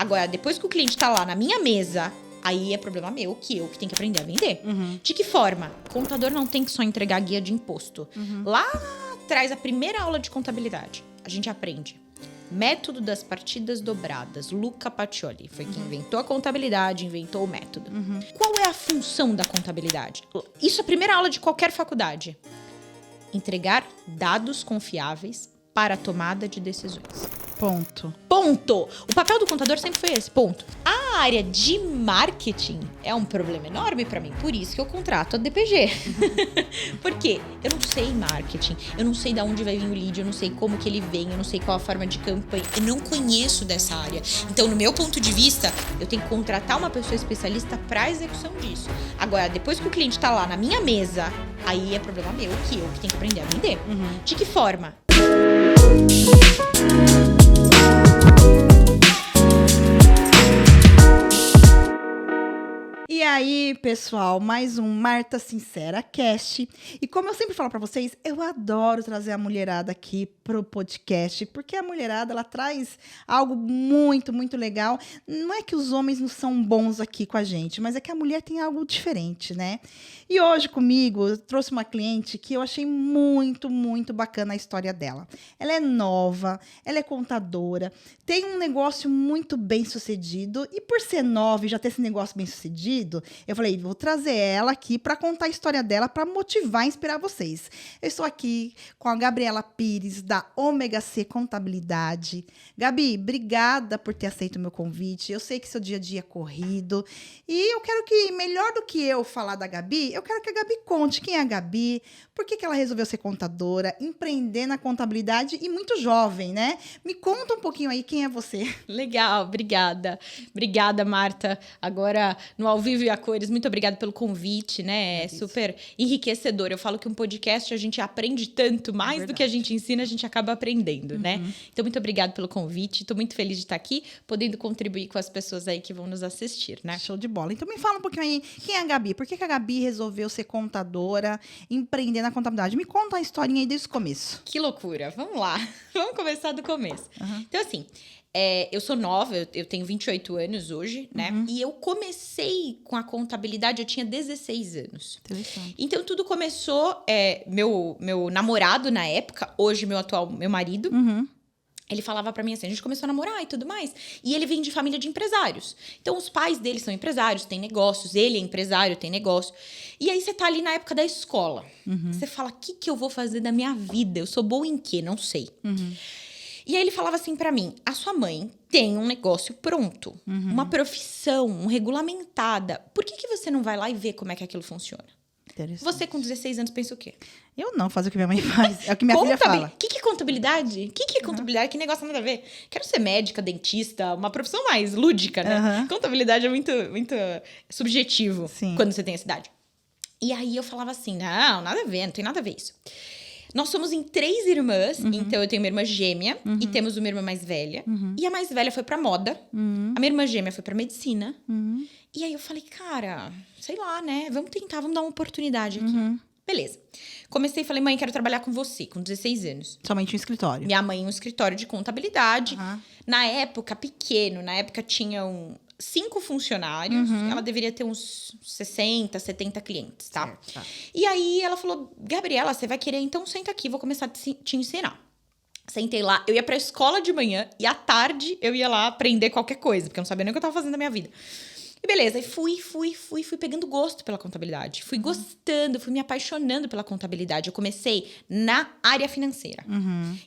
Agora, depois que o cliente tá lá na minha mesa, aí é problema meu, que eu que tenho que aprender a vender. De que forma? Contador não tem que só entregar guia de imposto. Lá atrás, a primeira aula de contabilidade, a gente aprende método das partidas dobradas. Luca Pacioli foi quem inventou a contabilidade, inventou o método. Qual é a função da contabilidade? Isso é a primeira aula de qualquer faculdade. Entregar dados confiáveis para a tomada de decisões. Ponto. O papel do contador sempre foi esse, ponto. A área de marketing é um problema enorme pra mim, por isso que eu contrato a DPG. Porque eu não sei marketing, eu não sei de onde vai vir o lead, eu não sei como que ele vem, eu não sei qual a forma de campanha, eu não conheço dessa área. Então, no meu ponto de vista, eu tenho que contratar uma pessoa especialista pra execução disso. Agora, depois que o cliente tá lá na minha mesa, aí é problema meu, que eu que tenho que aprender a vender. De que forma? E aí, pessoal, mais um Marta Sincera Cast. E como eu sempre falo pra vocês, eu adoro trazer a mulherada aqui pro podcast, porque a mulherada, ela traz algo muito, muito legal. Não é que os homens não são bons aqui com a gente, mas é que a mulher tem algo diferente, né? E hoje comigo, eu trouxe uma cliente que eu achei muito, muito bacana a história dela. Ela é nova, ela é contadora, tem um negócio muito bem sucedido, e por ser nova e já ter esse negócio bem sucedido, eu falei, vou trazer ela aqui para contar a história dela, para motivar e inspirar vocês. Eu estou aqui com a Gabriela Pires, da Ômega C Contabilidade. Gabi, obrigada por ter aceito o meu convite. Eu sei que seu dia a dia é corrido. E eu quero que, melhor do que eu falar da Gabi, eu quero que a Gabi conte quem é a Gabi, por que ela resolveu ser contadora, empreender na contabilidade e muito jovem, né? Me conta um pouquinho aí quem é você. Legal, obrigada. Obrigada, Marta. Agora, no Ao Vivo e a Cores, muito obrigada pelo convite, né? É super enriquecedor. Eu falo que um podcast a gente aprende tanto, mais do que a gente ensina, a gente acaba aprendendo, né? Então, muito obrigada pelo convite. Estou muito feliz de estar aqui, podendo contribuir com as pessoas aí que vão nos assistir, né? Show de bola. Então, me fala um pouquinho aí, quem é a Gabi? Por que a Gabi resolveu ser contadora, empreender na contabilidade? Me conta a historinha aí desde o começo. Que loucura. Vamos lá. Vamos começar do começo. Então, assim, eu sou nova, eu tenho 28 anos hoje, né? E eu comecei com a contabilidade, eu tinha 16 anos. Interessante. Então, tudo começou... meu namorado, na época, hoje meu marido... Ele falava pra mim assim, a gente começou a namorar e tudo mais. E ele vem de família de empresários. Então, os pais dele são empresários, têm negócios. Ele é empresário, tem negócio. E aí, você tá ali na época da escola. Você fala, o que eu vou fazer da minha vida? Eu sou boa em quê? Não sei. E aí, ele falava assim pra mim, a sua mãe tem um negócio pronto. Uma profissão, regulamentada. Por que você não vai lá e vê como é que aquilo funciona? Você, com 16 anos, pensa o quê? Eu não faço o que minha mãe faz. É o que minha filha fala. O que é contabilidade? O que é contabilidade? Que negócio nada a ver? Quero ser médica, dentista, uma profissão mais lúdica, né? Contabilidade é muito, muito subjetivo quando você tem essa idade. E aí eu falava assim, não, nada a ver, não tem nada a ver isso. Nós somos em 3 irmãs, então eu tenho uma irmã gêmea e temos uma irmã mais velha. E a mais velha foi pra moda, a minha irmã gêmea foi pra medicina. E aí eu falei, cara, sei lá, né? Vamos tentar, vamos dar uma oportunidade aqui. Beleza. Comecei e falei, mãe, quero trabalhar com você, com 16 anos. Somente um escritório. Minha mãe, um escritório de contabilidade. Na época, pequeno, tinham 5 funcionários. Ela deveria ter uns 60, 70 clientes, tá? Certo. E aí, ela falou, Gabriela, você vai querer? Então, senta aqui, vou começar a te ensinar. Sentei lá, eu ia pra escola de manhã e à tarde eu ia lá aprender qualquer coisa, porque eu não sabia nem o que eu tava fazendo na minha vida. E beleza, e fui pegando gosto pela contabilidade. Fui gostando, fui me apaixonando pela contabilidade. Eu comecei na área financeira.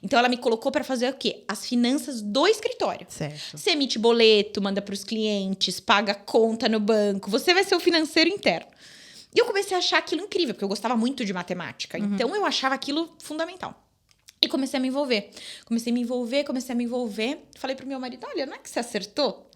Então, ela me colocou pra fazer o quê? As finanças do escritório. Certo. Você emite boleto, manda pros clientes, paga conta no banco. Você vai ser o financeiro interno. E eu comecei a achar aquilo incrível, porque eu gostava muito de matemática. Então, eu achava aquilo fundamental. E comecei a me envolver. Comecei a me envolver. Falei pro meu marido, olha, não é que você acertou?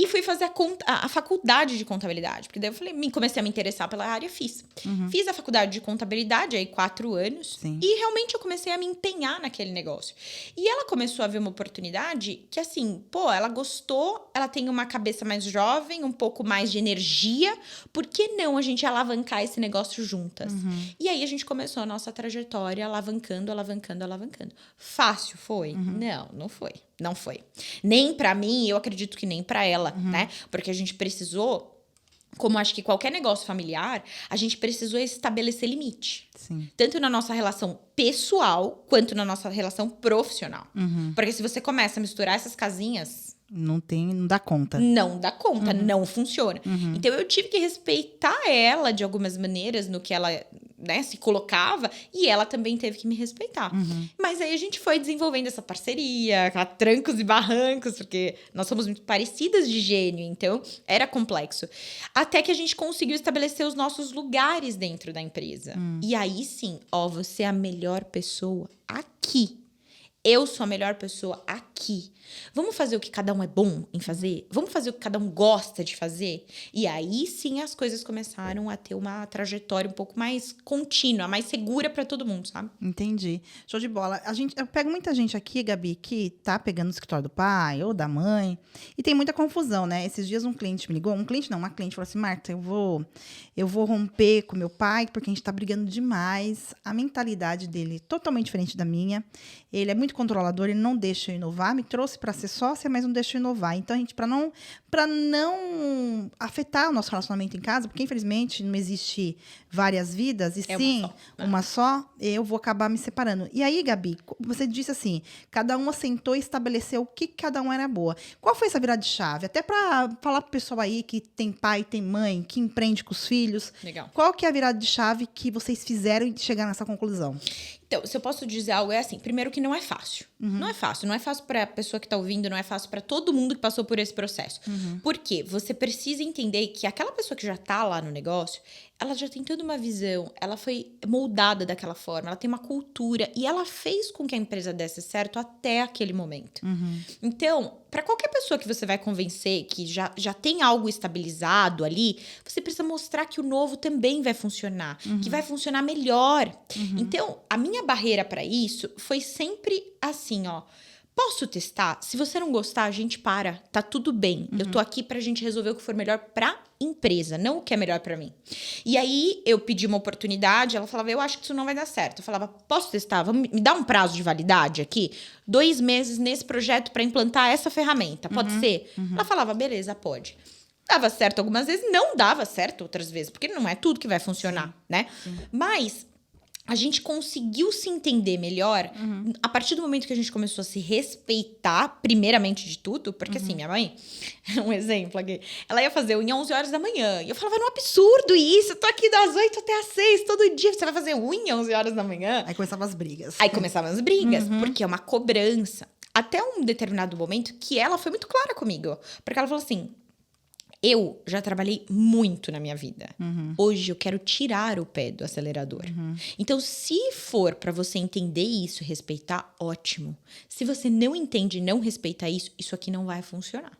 E fui fazer a faculdade de contabilidade. Porque daí eu falei, comecei a me interessar pela área, fiz. Fiz a faculdade de contabilidade, aí 4 anos. Sim. E realmente eu comecei a me empenhar naquele negócio. E ela começou a ver uma oportunidade que, assim, ela gostou, ela tem uma cabeça mais jovem, um pouco mais de energia. Por que não a gente alavancar esse negócio juntas? E aí a gente começou a nossa trajetória alavancando. Fácil foi? Não foi. Não foi. Nem pra mim, eu acredito que nem pra ela, né? Porque a gente precisou... Como acho que qualquer negócio familiar, a gente precisou estabelecer limite. Sim. Tanto na nossa relação pessoal, quanto na nossa relação profissional. Porque se você começa a misturar essas casinhas... Não dá conta. Não dá conta, não funciona. Então, eu tive que respeitar ela de algumas maneiras no que ela, né, se colocava. E ela também teve que me respeitar. Mas aí a gente foi desenvolvendo essa parceria, trancos e barrancos, porque nós somos muito parecidas de gênio, então era complexo. Até que a gente conseguiu estabelecer os nossos lugares dentro da empresa. E aí sim, você é a melhor pessoa aqui. Eu sou a melhor pessoa aqui. Vamos fazer o que cada um é bom em fazer? Vamos fazer o que cada um gosta de fazer? E aí sim as coisas começaram a ter uma trajetória um pouco mais contínua, mais segura para todo mundo, sabe? Entendi. Show de bola. Eu pego muita gente aqui, Gabi, que tá pegando o escritório do pai ou da mãe. E tem muita confusão, né? Esses dias um cliente me ligou. Uma cliente falou assim, Marta, eu vou romper com meu pai porque a gente tá brigando demais. A mentalidade dele é totalmente diferente da minha. Ele é muito controlador, ele não deixa eu inovar. Me trouxe para ser sócia, mas não deixa eu inovar. Então, a gente, para não afetar o nosso relacionamento em casa, porque infelizmente não existe várias vidas, e sim uma só, eu vou acabar me separando. E aí, Gabi, você disse assim, cada um assentou e estabeleceu o que cada um era boa. Qual foi essa virada de chave? Até para falar pro pessoal aí que tem pai, tem mãe, que empreende com os filhos. Legal. Qual que é a virada de chave que vocês fizeram e chegar nessa conclusão? Então, se eu posso dizer algo, é assim, primeiro que não é fácil. Não é fácil para a pessoa que está ouvindo, não é fácil para todo mundo que passou por esse processo. Por quê? Você precisa entender que aquela pessoa que já está lá no negócio, ela já tem toda uma visão, ela foi moldada daquela forma, ela tem uma cultura e ela fez com que a empresa desse certo até aquele momento. Então, para qualquer pessoa que você vai convencer que já tem algo estabilizado ali, você precisa mostrar que o novo também vai funcionar, que vai funcionar melhor. Então, a minha barreira para isso foi sempre assim, posso testar? Se você não gostar, a gente para. Tá tudo bem. Eu tô aqui pra gente resolver o que for melhor pra empresa, não o que é melhor pra mim. E aí, eu pedi uma oportunidade, ela falava, eu acho que isso não vai dar certo. Eu falava, posso testar? Me dá um prazo de validade aqui? 2 meses nesse projeto pra implantar essa ferramenta. Pode ser? Ela falava, beleza, pode. Dava certo algumas vezes, não dava certo outras vezes, porque não é tudo que vai funcionar, né? Mas... a gente conseguiu se entender melhor a partir do momento que a gente começou a se respeitar, primeiramente de tudo. Porque assim, minha mãe, um exemplo aqui, ela ia fazer unha 11 horas da manhã. E eu falava, não é um absurdo isso, eu tô aqui das 8 até as 6 todo dia. Você vai fazer unha 11 horas da manhã? Aí começavam as brigas. Porque é uma cobrança. Até um determinado momento que ela foi muito clara comigo. Porque ela falou assim... eu já trabalhei muito na minha vida. Hoje eu quero tirar o pé do acelerador. Então, se for para você entender isso e respeitar, ótimo. Se você não entende e não respeita isso, isso aqui não vai funcionar.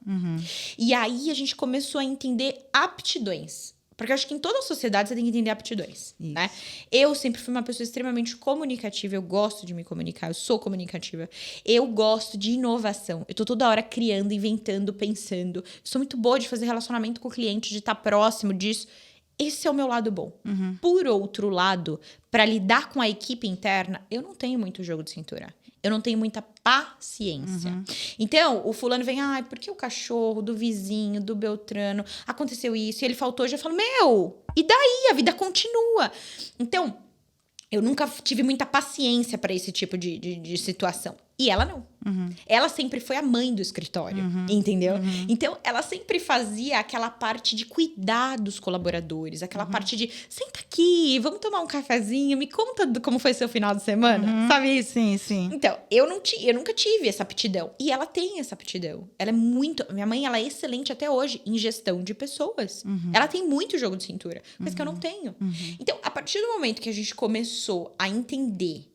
E aí a gente começou a entender aptidões. Porque eu acho que em toda a sociedade você tem que entender aptidões, né? Eu sempre fui uma pessoa extremamente comunicativa, eu gosto de me comunicar, eu sou comunicativa. Eu gosto de inovação, eu tô toda hora criando, inventando, pensando. Eu sou muito boa de fazer relacionamento com o cliente, de estar próximo disso. Esse é o meu lado bom. Por outro lado, para lidar com a equipe interna, eu não tenho muito jogo de cintura. Eu não tenho muita paciência. Então, o fulano vem, porque o cachorro do vizinho, do Beltrano, aconteceu isso, e ele faltou hoje. Eu falo, e daí? A vida continua. Então, eu nunca tive muita paciência para esse tipo de situação. E ela não. Ela sempre foi a mãe do escritório, entendeu? Então, ela sempre fazia aquela parte de cuidar dos colaboradores, aquela parte de, senta aqui, vamos tomar um cafezinho, me conta como foi seu final de semana, sabe isso? Sim. Então, eu nunca tive essa aptidão. E ela tem essa aptidão. Ela é muito... minha mãe, ela é excelente até hoje em gestão de pessoas. Ela tem muito jogo de cintura, mas que eu não tenho. Então, a partir do momento que a gente começou a entender,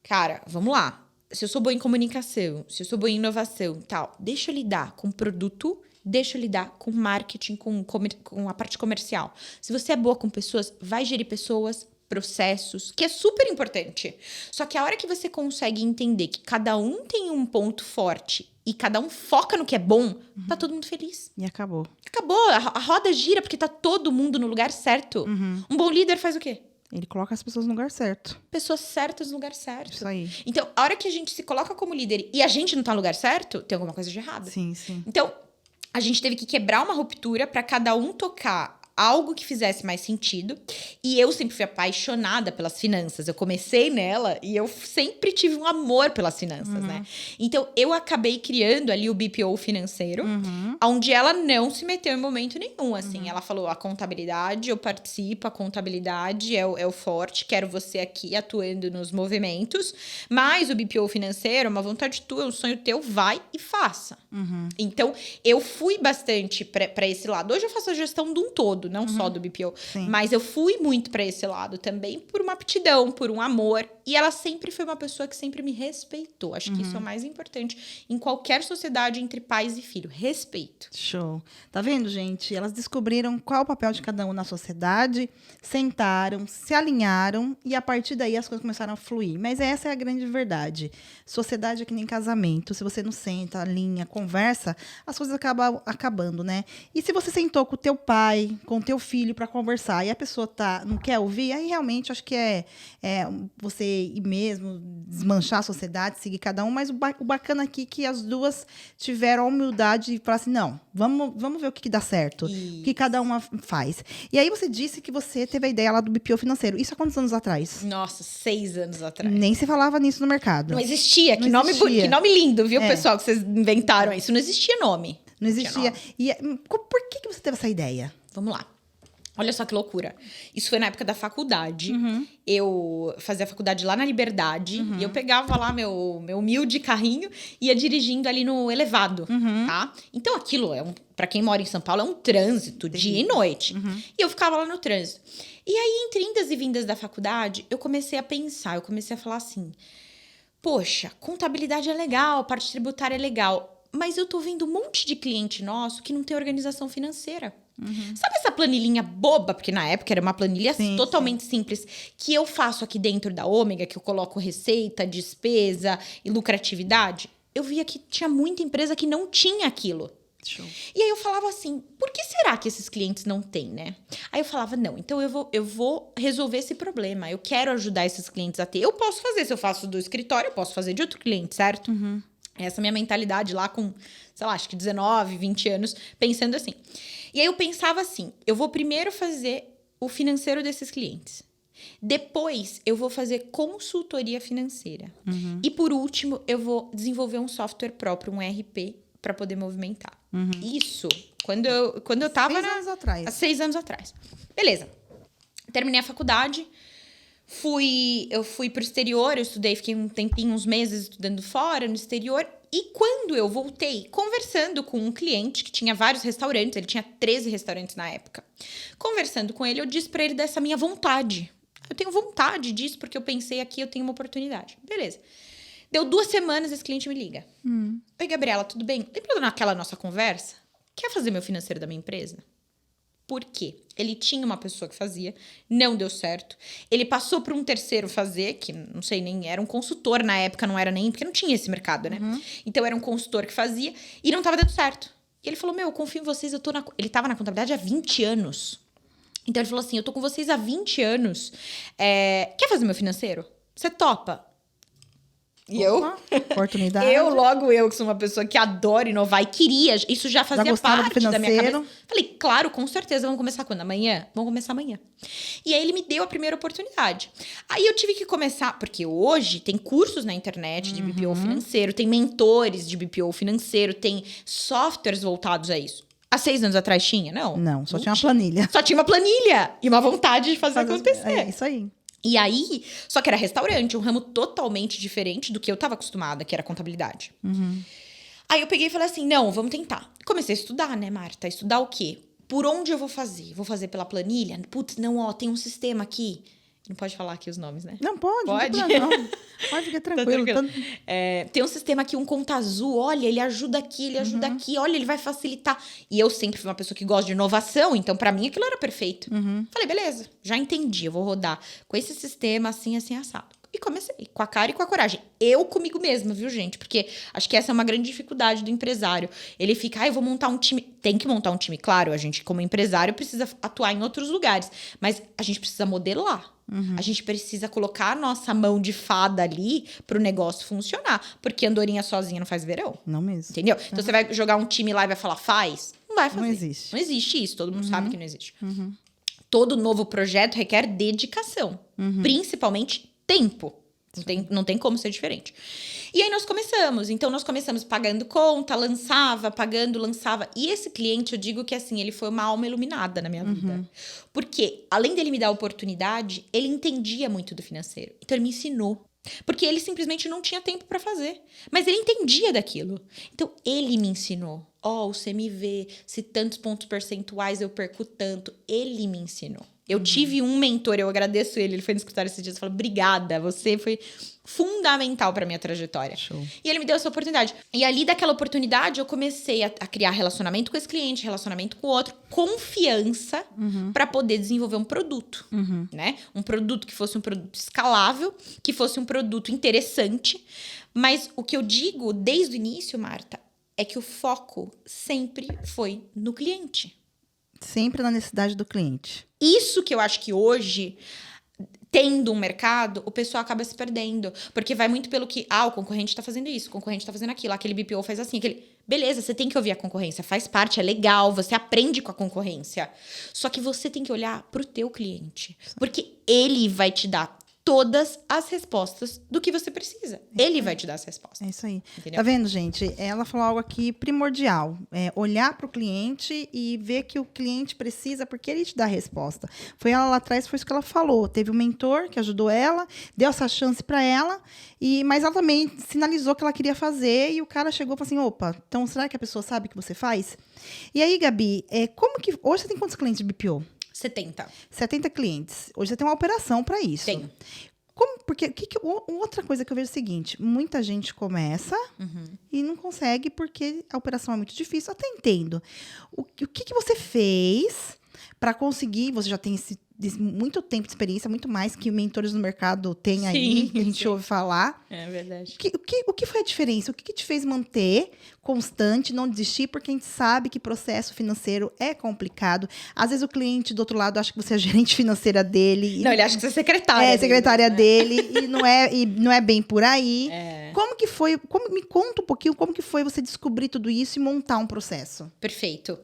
cara, vamos lá. Se eu sou boa em comunicação, se eu sou boa em inovação e tal, deixa eu lidar com produto, deixa eu lidar com marketing, com a parte comercial. Se você é boa com pessoas, vai gerir pessoas, processos, que é super importante. Só que a hora que você consegue entender que cada um tem um ponto forte e cada um foca no que é bom, tá todo mundo feliz. E acabou. Acabou, a roda gira porque tá todo mundo no lugar certo. Um bom líder faz o quê? Ele coloca as pessoas no lugar certo. Pessoas certas no lugar certo. Isso aí. Então, a hora que a gente se coloca como líder e a gente não tá no lugar certo, tem alguma coisa de errado. Sim, sim. Então, a gente teve que quebrar uma ruptura para cada um tocar algo que fizesse mais sentido. E eu sempre fui apaixonada pelas finanças. Eu comecei nela e eu sempre tive um amor pelas finanças, né? Então, eu acabei criando ali o BPO financeiro, onde ela não se meteu em momento nenhum, assim. Ela falou, a contabilidade, eu participo, a contabilidade é o forte, quero você aqui atuando nos movimentos. Mas o BPO financeiro é uma vontade tua, é um sonho teu, vai e faça. Então, eu fui bastante para esse lado. Hoje eu faço a gestão de um todo, não só do BPO. Sim. Mas eu fui muito para esse lado também, por uma aptidão, por um amor. E ela sempre foi uma pessoa que sempre me respeitou. Acho que isso é o mais importante em qualquer sociedade entre pais e filho. Respeito. Show. Tá vendo, gente? Elas descobriram qual é o papel de cada um na sociedade, sentaram, se alinharam e a partir daí as coisas começaram a fluir. Mas essa é a grande verdade. Sociedade é que nem casamento. Se você não senta, alinha, conversa, as coisas acabam acabando, né? E se você sentou com o teu pai, com o teu filho para conversar e a pessoa não quer ouvir, aí realmente acho que é você ir mesmo, desmanchar a sociedade, seguir cada um. Mas o bacana aqui é que as duas tiveram a humildade de falar assim, não, vamos ver o que dá certo, o que cada uma faz. E aí você disse que você teve a ideia lá do BPO financeiro. Isso há quantos anos atrás? Nossa, 6 anos atrás. Nem se falava nisso no mercado. Não existia. Não Que nome, existia. que nome lindo, viu, pessoal, que vocês inventaram isso. Não existia nome. Não existia. nome. E por que você teve essa ideia? Vamos lá. Olha só que loucura. Isso foi na época da faculdade. Eu fazia faculdade lá na Liberdade. E eu pegava lá meu humilde carrinho e ia dirigindo ali no elevado, tá? Então, aquilo, pra quem mora em São Paulo, é um trânsito dia e noite. E eu ficava lá no trânsito. E aí, entre indas e vindas da faculdade, eu comecei a pensar, eu comecei a falar assim, poxa, contabilidade é legal, parte tributária é legal, mas eu tô vendo um monte de cliente nosso que não tem organização financeira. Sabe essa planilhinha boba? Porque na época era uma planilha totalmente simples. Que eu faço aqui dentro da Ômega, que eu coloco receita, despesa e lucratividade. Eu via que tinha muita empresa que não tinha aquilo. Show. E aí eu falava assim, por que será que esses clientes não têm, né? Aí eu falava, não, então eu vou resolver esse problema. Eu quero ajudar esses clientes a ter. Eu posso fazer, se eu faço do escritório, eu posso fazer de outro cliente, certo? Essa é a minha mentalidade lá com, sei lá, acho que 19, 20 anos, pensando assim. E aí eu pensava assim, eu vou primeiro fazer o financeiro desses clientes. Depois, eu vou fazer consultoria financeira. E por último, eu vou desenvolver um software próprio, um ERP, para poder movimentar. Isso, quando eu tava 6 anos atrás. há 6 anos atrás. Beleza. Terminei a faculdade. Eu fui pro exterior, eu estudei, fiquei um tempinho, uns meses estudando fora, no exterior. E quando eu voltei, conversando com um cliente que tinha vários restaurantes, ele tinha 13 restaurantes na época. Conversando com ele, eu disse pra ele dessa minha vontade. Eu tenho vontade disso, porque eu pensei aqui, eu tenho uma oportunidade. Beleza. Deu 2 semanas, esse cliente me liga. Oi, Gabriela, tudo bem? Lembra naquela nossa conversa? Quer fazer meu financeiro da minha empresa? Por quê? Ele tinha uma pessoa que fazia, não deu certo. Ele passou para um terceiro fazer, que não sei nem, era um consultor na época, não era nem, porque não tinha esse mercado, né? Então era um consultor que fazia e não estava dando certo. E ele falou, eu confio em vocês, ele estava na contabilidade há 20 anos. Então ele falou assim, eu tô com vocês há 20 anos, quer fazer meu financeiro? Você topa? E Oportunidade. Eu que sou uma pessoa que adora inovar e queria, isso já fazia parte da minha cabeça. Falei, claro, com certeza, vamos começar quando? Amanhã? Vamos começar amanhã. E aí ele me deu a primeira oportunidade. Aí eu tive que começar, porque hoje tem cursos na internet de BPO financeiro, tem mentores de BPO financeiro, tem softwares voltados a isso. Há 6 anos atrás tinha? Não, só tinha uma planilha. Só tinha uma planilha e uma vontade de fazer acontecer. É isso aí. E aí, só que era restaurante, um ramo totalmente diferente do que eu tava acostumada, que era contabilidade. Aí eu peguei e falei assim, não, vamos tentar. Comecei a estudar, né, Marta? Estudar o quê? Por onde eu vou fazer? Vou fazer pela planilha? Putz, não, tem um sistema aqui. Não pode falar aqui os nomes, né? Não pode. Pode? Não. Pode ficar tranquilo. Tem um sistema aqui, um Conta Azul. Olha, ele ajuda aqui, ele ajuda aqui. Olha, ele vai facilitar. E eu sempre fui uma pessoa que gosta de inovação, então pra mim aquilo era perfeito. Falei, beleza, já entendi. Eu vou rodar com esse sistema assim, assim, assado. E comecei, com a cara e com a coragem. Eu comigo mesma, viu, gente? Porque acho que essa é uma grande dificuldade do empresário. Ele fica, eu vou montar um time. Tem que montar um time, claro. A gente, como empresário, precisa atuar em outros lugares. Mas a gente precisa modelar. A gente precisa colocar a nossa mão de fada ali pro negócio funcionar. Porque andorinha sozinha não faz verão. Não mesmo. Entendeu? Então, você vai jogar um time lá e vai falar, faz? Não vai fazer. Não existe. Não existe isso. Todo mundo sabe que não existe. Todo novo projeto requer dedicação. Principalmente tempo. Não tem como ser diferente. E aí nós começamos. Então, nós começamos pagando conta, lançava, pagando, lançava. E esse cliente, eu digo que assim, ele foi uma alma iluminada na minha vida. Porque, além dele me dar oportunidade, ele entendia muito do financeiro. Então, ele me ensinou. Porque ele simplesmente não tinha tempo para fazer. Mas ele entendia daquilo. Então, ele me ensinou. O CMV, se tantos pontos percentuais eu perco tanto. Ele me ensinou. Eu tive um mentor, eu agradeço ele foi no escritório esses dias e falou, obrigada, você foi fundamental para minha trajetória. Show. E ele me deu essa oportunidade. E ali daquela oportunidade eu comecei a criar relacionamento com esse cliente, relacionamento com o outro, confiança para poder desenvolver um produto, né? Um produto que fosse um produto escalável, que fosse um produto interessante. Mas o que eu digo desde o início, Marta, é que o foco sempre foi no cliente. Sempre na necessidade do cliente. Isso que eu acho que hoje, tendo um mercado, o pessoal acaba se perdendo. Porque vai muito pelo que, o concorrente tá fazendo isso, o concorrente tá fazendo aquilo, aquele BPO faz assim, aquele... Beleza, você tem que ouvir a concorrência, faz parte, é legal, você aprende com a concorrência. Só que você tem que olhar pro teu cliente. Porque ele vai te dar todas as respostas do que você precisa. Ele vai te dar as respostas. É isso aí. Entendeu? Tá vendo, gente? Ela falou algo aqui primordial. É olhar para o cliente e ver que o cliente precisa, porque ele te dá a resposta. Foi ela lá atrás, foi isso que ela falou. Teve um mentor que ajudou ela, deu essa chance para ela, mas ela também sinalizou que ela queria fazer e o cara chegou e falou assim, opa, então será que a pessoa sabe o que você faz? E aí, Gabi, como que... Hoje você tem quantos clientes de BPO? 70 clientes. Hoje você tem uma operação para isso. Tenho. Porque outra coisa que eu vejo é o seguinte, muita gente começa e não consegue porque a operação é muito difícil. Até entendo. O que você fez para conseguir, você já tem muito tempo de experiência, muito mais que mentores no mercado têm aí, que a gente ouve falar. É verdade. O que foi a diferença? O que te fez manter constante, não desistir? Porque a gente sabe que processo financeiro é complicado. Às vezes o cliente do outro lado acha que você é a gerente financeira dele. Não, ele acha que você é secretária. É, secretária dele. E não é bem por aí. É. Como que foi? Me conta um pouquinho como que foi você descobrir tudo isso e montar um processo. Perfeito.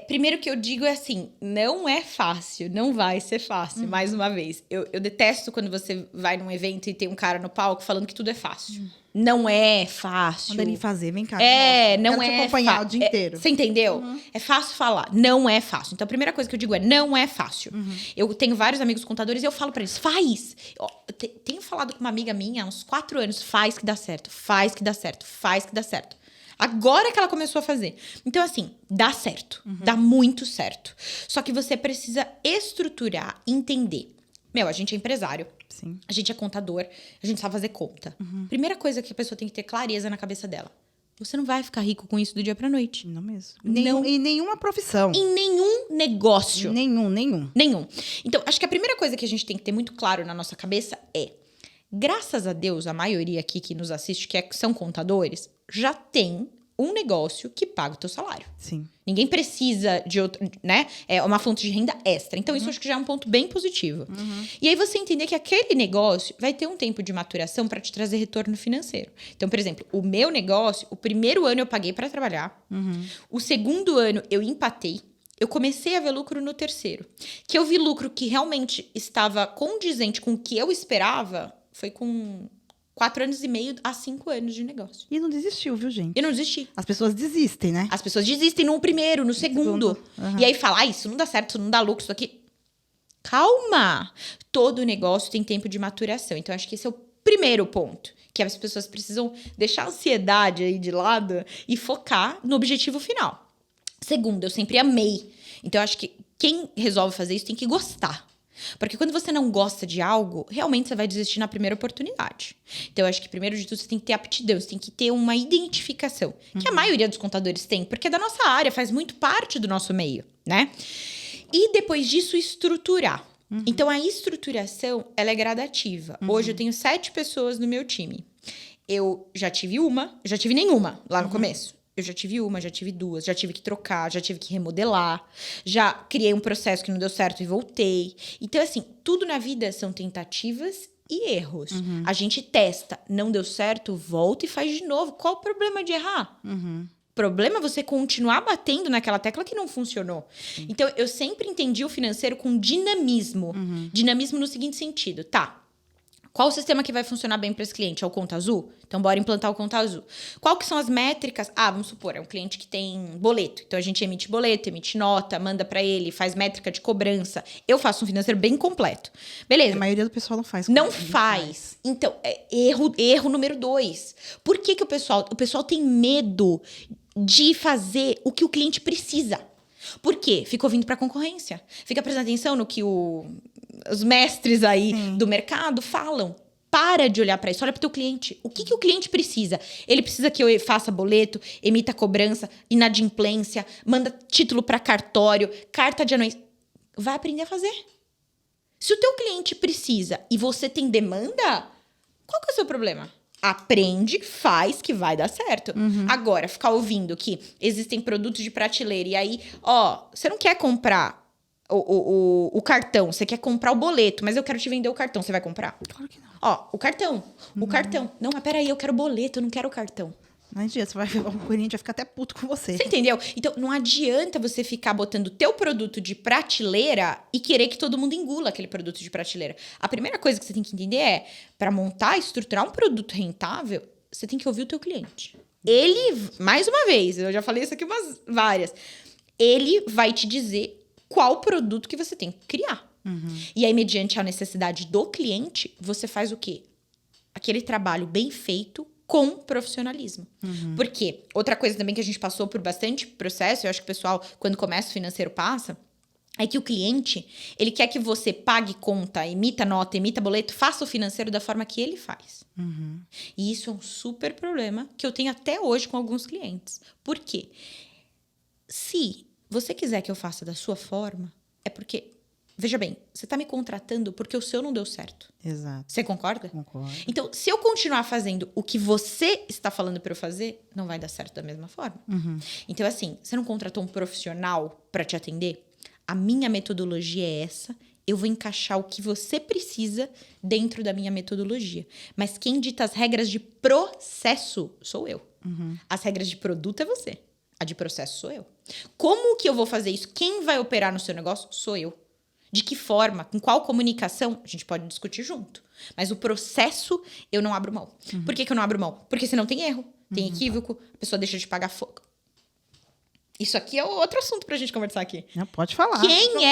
Primeiro que eu digo é assim, não é fácil, não vai ser fácil, mais uma vez. Eu detesto quando você vai num evento e tem um cara no palco falando que tudo é fácil. Não é fácil. Manda ele fazer, vem cá. Não quero é te acompanhar o dia inteiro. Você entendeu? É fácil falar, não é fácil. Então, a primeira coisa que eu digo é, não é fácil. Eu tenho vários amigos contadores e eu falo pra eles, faz! Tenho falado com uma amiga minha há uns 4 anos, faz que dá certo, faz que dá certo, faz que dá certo. Agora que ela começou a fazer. Então, assim, dá certo. Dá muito certo. Só que você precisa estruturar, entender. A gente é empresário. Sim. A gente é contador. A gente sabe fazer conta. Primeira coisa que a pessoa tem que ter clareza na cabeça dela. Você não vai ficar rico com isso do dia pra noite. Não mesmo. Em nenhuma profissão. Em nenhum negócio. Nenhum. Então, acho que a primeira coisa que a gente tem que ter muito claro na nossa cabeça é... Graças a Deus, a maioria aqui que nos assiste, são contadores, já tem um negócio que paga o teu salário. Sim. Ninguém precisa de outro, né? É uma fonte de renda extra. Então, isso acho que já é um ponto bem positivo. E aí, você entender que aquele negócio vai ter um tempo de maturação para te trazer retorno financeiro. Então, por exemplo, o meu negócio, o primeiro ano eu paguei para trabalhar. O segundo ano eu empatei. Eu comecei a ver lucro no terceiro. Que eu vi lucro que realmente estava condizente com o que eu esperava... Foi com 4 anos e meio a 5 anos de negócio. E não desistiu, viu, gente? Eu não desisti. As pessoas desistem, né? As pessoas desistem no primeiro, no segundo. E aí fala, isso não dá certo, isso não dá lucro, isso aqui... Calma! Todo negócio tem tempo de maturação. Então, acho que esse é o primeiro ponto. Que as pessoas precisam deixar a ansiedade aí de lado e focar no objetivo final. Segundo, eu sempre amei. Então, acho que quem resolve fazer isso tem que gostar. Porque quando você não gosta de algo, realmente você vai desistir na primeira oportunidade. Então, eu acho que primeiro de tudo você tem que ter aptidão, você tem que ter uma identificação. Que a maioria dos contadores tem, porque é da nossa área, faz muito parte do nosso meio, né? E depois disso, estruturar. Então, a estruturação, ela é gradativa. Hoje, eu tenho 7 pessoas no meu time. Eu já tive nenhuma lá no começo. Eu já tive uma, já tive 2, já tive que trocar, já tive que remodelar. Já criei um processo que não deu certo e voltei. Então, assim, tudo na vida são tentativas e erros. A gente testa, não deu certo, volta e faz de novo. Qual o problema de errar? O problema é você continuar batendo naquela tecla que não funcionou. Então, eu sempre entendi o financeiro com dinamismo. Dinamismo no seguinte sentido. Tá, qual o sistema que vai funcionar bem para esse cliente? É o Conta Azul? Então, bora implantar o Conta Azul. Qual que são as métricas? Vamos supor, é um cliente que tem boleto. Então, a gente emite boleto, emite nota, manda para ele, faz métrica de cobrança. Eu faço um financeiro bem completo. Beleza. A maioria do pessoal não faz. Não faz. Então, erro número 2. Por que o pessoal tem medo de fazer o que o cliente precisa? Por quê? Fica ouvindo para a concorrência. Fica prestando atenção no que os mestres aí do mercado falam. Para de olhar para isso, olha para o teu cliente. O que o cliente precisa? Ele precisa que eu faça boleto, emita cobrança, inadimplência, manda título para cartório, carta de anuência. Vai aprender a fazer. Se o teu cliente precisa e você tem demanda, qual que é o seu problema? Aprende, faz, que vai dar certo. Agora, ficar ouvindo que existem produtos de prateleira e aí, você não quer comprar o cartão, você quer comprar o boleto, mas eu quero te vender o cartão, você vai comprar? Claro que não. O cartão. O cartão. Não, mas peraí, eu quero o boleto, eu não quero o cartão. Não adianta, o cliente vai ficar até puto com você. Você entendeu? Então, não adianta você ficar botando o teu produto de prateleira e querer que todo mundo engula aquele produto de prateleira. A primeira coisa que você tem que entender é, para montar e estruturar um produto rentável, você tem que ouvir o teu cliente. Ele, mais uma vez, eu já falei isso aqui várias, ele vai te dizer qual produto que você tem que criar. E aí, mediante a necessidade do cliente, você faz o quê? Aquele trabalho bem feito com profissionalismo. Porque outra coisa também que a gente passou por bastante processo, eu acho que o pessoal, quando começa o financeiro, passa, é que o cliente, ele quer que você pague conta, emita nota, emita boleto, faça o financeiro da forma que ele faz. E isso é um super problema que eu tenho até hoje com alguns clientes. Por quê? Se você quiser que eu faça da sua forma, é porque... Veja bem, você está me contratando porque o seu não deu certo. Exato. Você concorda? Concordo. Então, se eu continuar fazendo o que você está falando para eu fazer, não vai dar certo da mesma forma. Então, assim, você não contratou um profissional para te atender? A minha metodologia é essa. Eu vou encaixar o que você precisa dentro da minha metodologia. Mas quem dita as regras de processo sou eu. As regras de produto é você. A de processo sou eu. Como que eu vou fazer isso? Quem vai operar no seu negócio sou eu. De que forma, com qual comunicação, a gente pode discutir junto. Mas o processo, eu não abro mão. Por que eu não abro mão? Porque senão tem erro, tem equívoco, a pessoa deixa de pagar fogo. Isso aqui é outro assunto pra gente conversar aqui. Não, pode falar. Quem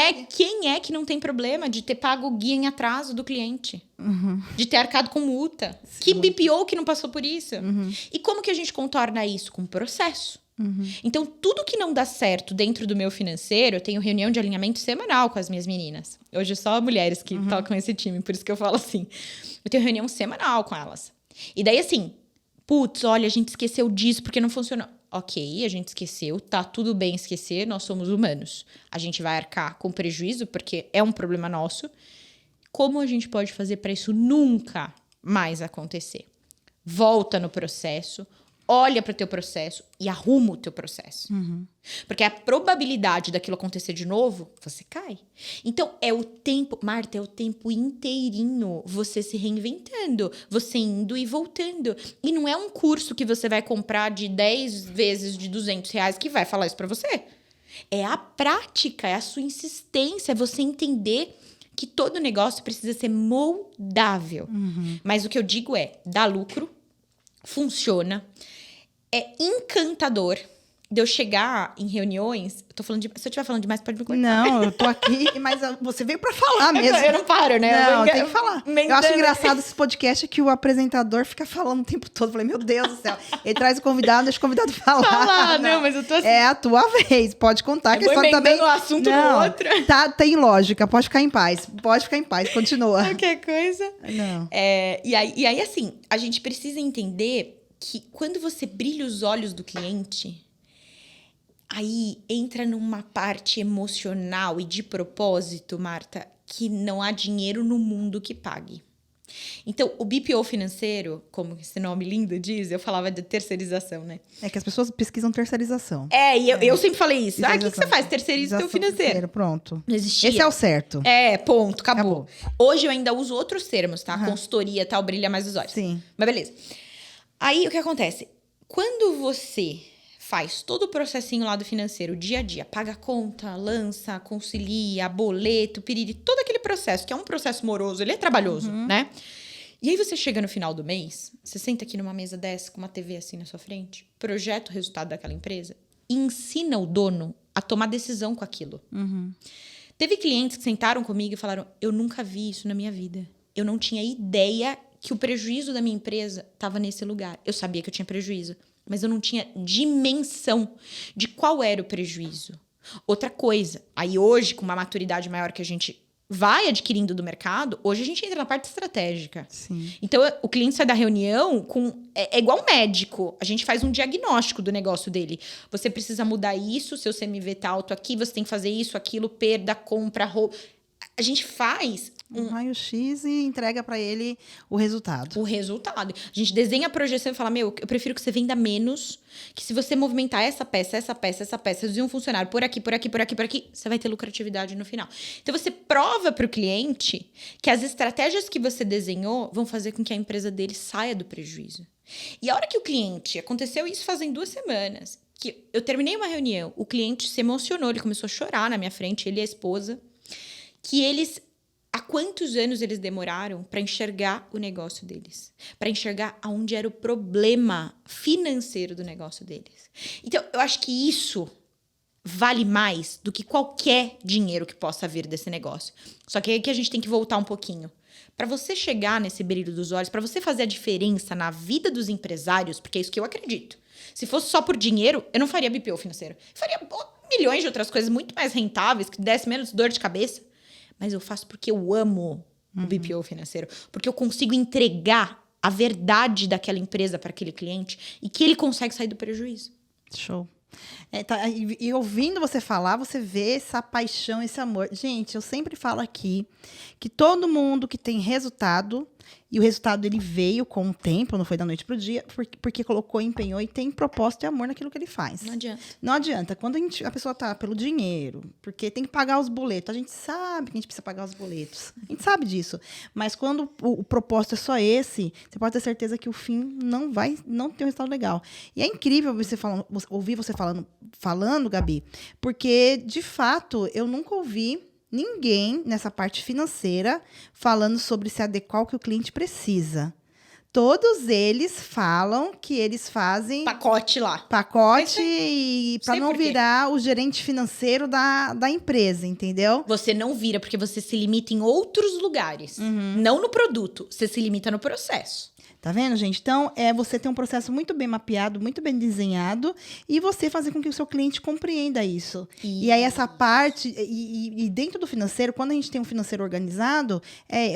é que não tem problema de ter pago o guia em atraso do cliente? De ter arcado com multa? Sim. Que BPO que não passou por isso? E como que a gente contorna isso? Com processo. Então, tudo que não dá certo dentro do meu financeiro, eu tenho reunião de alinhamento semanal com as minhas meninas. Hoje só mulheres que tocam esse time, por isso que eu falo assim. Eu tenho reunião semanal com elas. E daí, assim, putz, olha, a gente esqueceu disso porque não funcionou. Ok, a gente esqueceu, tá tudo bem esquecer, nós somos humanos. A gente vai arcar com prejuízo porque é um problema nosso. Como a gente pode fazer para isso nunca mais acontecer? Volta no processo, olha para o teu processo e arruma o teu processo. Porque a probabilidade daquilo acontecer de novo, você cai. Então, é o tempo... Marta, é o tempo inteirinho você se reinventando, você indo e voltando. E não é um curso que você vai comprar de 10 vezes de R$200 que vai falar isso para você. É a prática, é a sua insistência, é você entender que todo negócio precisa ser moldável. Mas o que eu digo é, dá lucro, funciona, é encantador de eu chegar em reuniões... Se eu estiver falando demais, pode me cortar. Não, eu tô aqui, mas você veio pra falar mesmo. Eu não paro, né? Não, tem que falar. Eu acho engraçado esse podcast que o apresentador fica falando o tempo todo. Eu falei, meu Deus do céu. Ele traz o convidado, deixa o convidado falar. Não, mas eu tô assim... É a tua vez, pode contar. Que a história também... um assunto no outro. Tem lógica, pode ficar em paz. Pode ficar em paz, continua. Qualquer coisa. Não. E aí, assim, a gente precisa entender que quando você brilha os olhos do cliente... Aí entra numa parte emocional e de propósito, Marta, que não há dinheiro no mundo que pague. Então, o BPO financeiro, como esse nome lindo diz, eu falava de terceirização, né? É que as pessoas pesquisam terceirização. E eu sempre falei isso. O que você faz? Terceiriza o teu financeiro. Pronto. Não existia. Esse é o certo. Ponto, acabou. Hoje eu ainda uso outros termos, tá? Consultoria, tal, brilha mais os olhos. Sim. Mas beleza. Aí, o que acontece? Quando você faz todo o processinho lá do financeiro, dia a dia, paga conta, lança, concilia, boleto, piriri, todo aquele processo, que é um processo moroso, ele é trabalhoso, né? E aí você chega no final do mês, você senta aqui numa mesa dessa, com uma TV assim na sua frente, projeta o resultado daquela empresa e ensina o dono a tomar decisão com aquilo. Teve clientes que sentaram comigo e falaram, eu nunca vi isso na minha vida. Eu não tinha ideia que o prejuízo da minha empresa estava nesse lugar. Eu sabia que eu tinha prejuízo, mas eu não tinha dimensão de qual era o prejuízo. Outra coisa, aí hoje, com uma maturidade maior que a gente vai adquirindo do mercado, hoje a gente entra na parte estratégica. Sim. Então, o cliente sai da reunião com... É igual um médico. A gente faz um diagnóstico do negócio dele. Você precisa mudar isso, seu CMV tá alto aqui, você tem que fazer isso, aquilo, perda, compra, roubo. A gente faz um raio-x e entrega para ele o resultado. O resultado. A gente desenha a projeção e fala, eu prefiro que você venda menos, que se você movimentar essa peça, reduzir um funcionário por aqui, você vai ter lucratividade no final. Então, você prova para o cliente que as estratégias que você desenhou vão fazer com que a empresa dele saia do prejuízo. E a hora que o cliente... Aconteceu isso fazem 2 semanas, que eu terminei uma reunião, o cliente se emocionou, ele começou a chorar na minha frente, ele e a esposa, que eles... Há quantos anos eles demoraram para enxergar o negócio deles? Para enxergar aonde era o problema financeiro do negócio deles. Então, eu acho que isso vale mais do que qualquer dinheiro que possa vir desse negócio. Só que aí que a gente tem que voltar um pouquinho. Para você chegar nesse brilho dos olhos, para você fazer a diferença na vida dos empresários, porque é isso que eu acredito. Se fosse só por dinheiro, eu não faria BPO financeiro. Eu faria milhões de outras coisas muito mais rentáveis, que desse menos dor de cabeça. Mas eu faço porque eu amo o BPO financeiro. Porque eu consigo entregar a verdade daquela empresa para aquele cliente e que ele consegue sair do prejuízo. Show. E ouvindo você falar, você vê essa paixão, esse amor. Gente, eu sempre falo aqui que todo mundo que tem resultado, e o resultado ele veio com o tempo, não foi da noite pro dia, porque colocou, empenhou e tem propósito e amor naquilo que ele faz. Não adianta. Não adianta. Quando a pessoa tá pelo dinheiro, porque tem que pagar os boletos, a gente sabe que a gente precisa pagar os boletos. A gente sabe disso. Mas quando o propósito é só esse, você pode ter certeza que o fim não ter um resultado legal. E é incrível ouvir você falando, Gabi, porque, de fato, eu nunca ouvi ninguém nessa parte financeira falando sobre se adequar ao que o cliente precisa. Todos eles falam que eles fazem... Pacote para não virar o gerente financeiro da empresa, entendeu? Você não vira porque você se limita em outros lugares. Não no produto, você se limita no processo. Tá vendo, gente? Então, você ter um processo muito bem mapeado, muito bem desenhado, e você fazer com que o seu cliente compreenda isso. E aí, essa parte... E dentro do financeiro, quando a gente tem um financeiro organizado,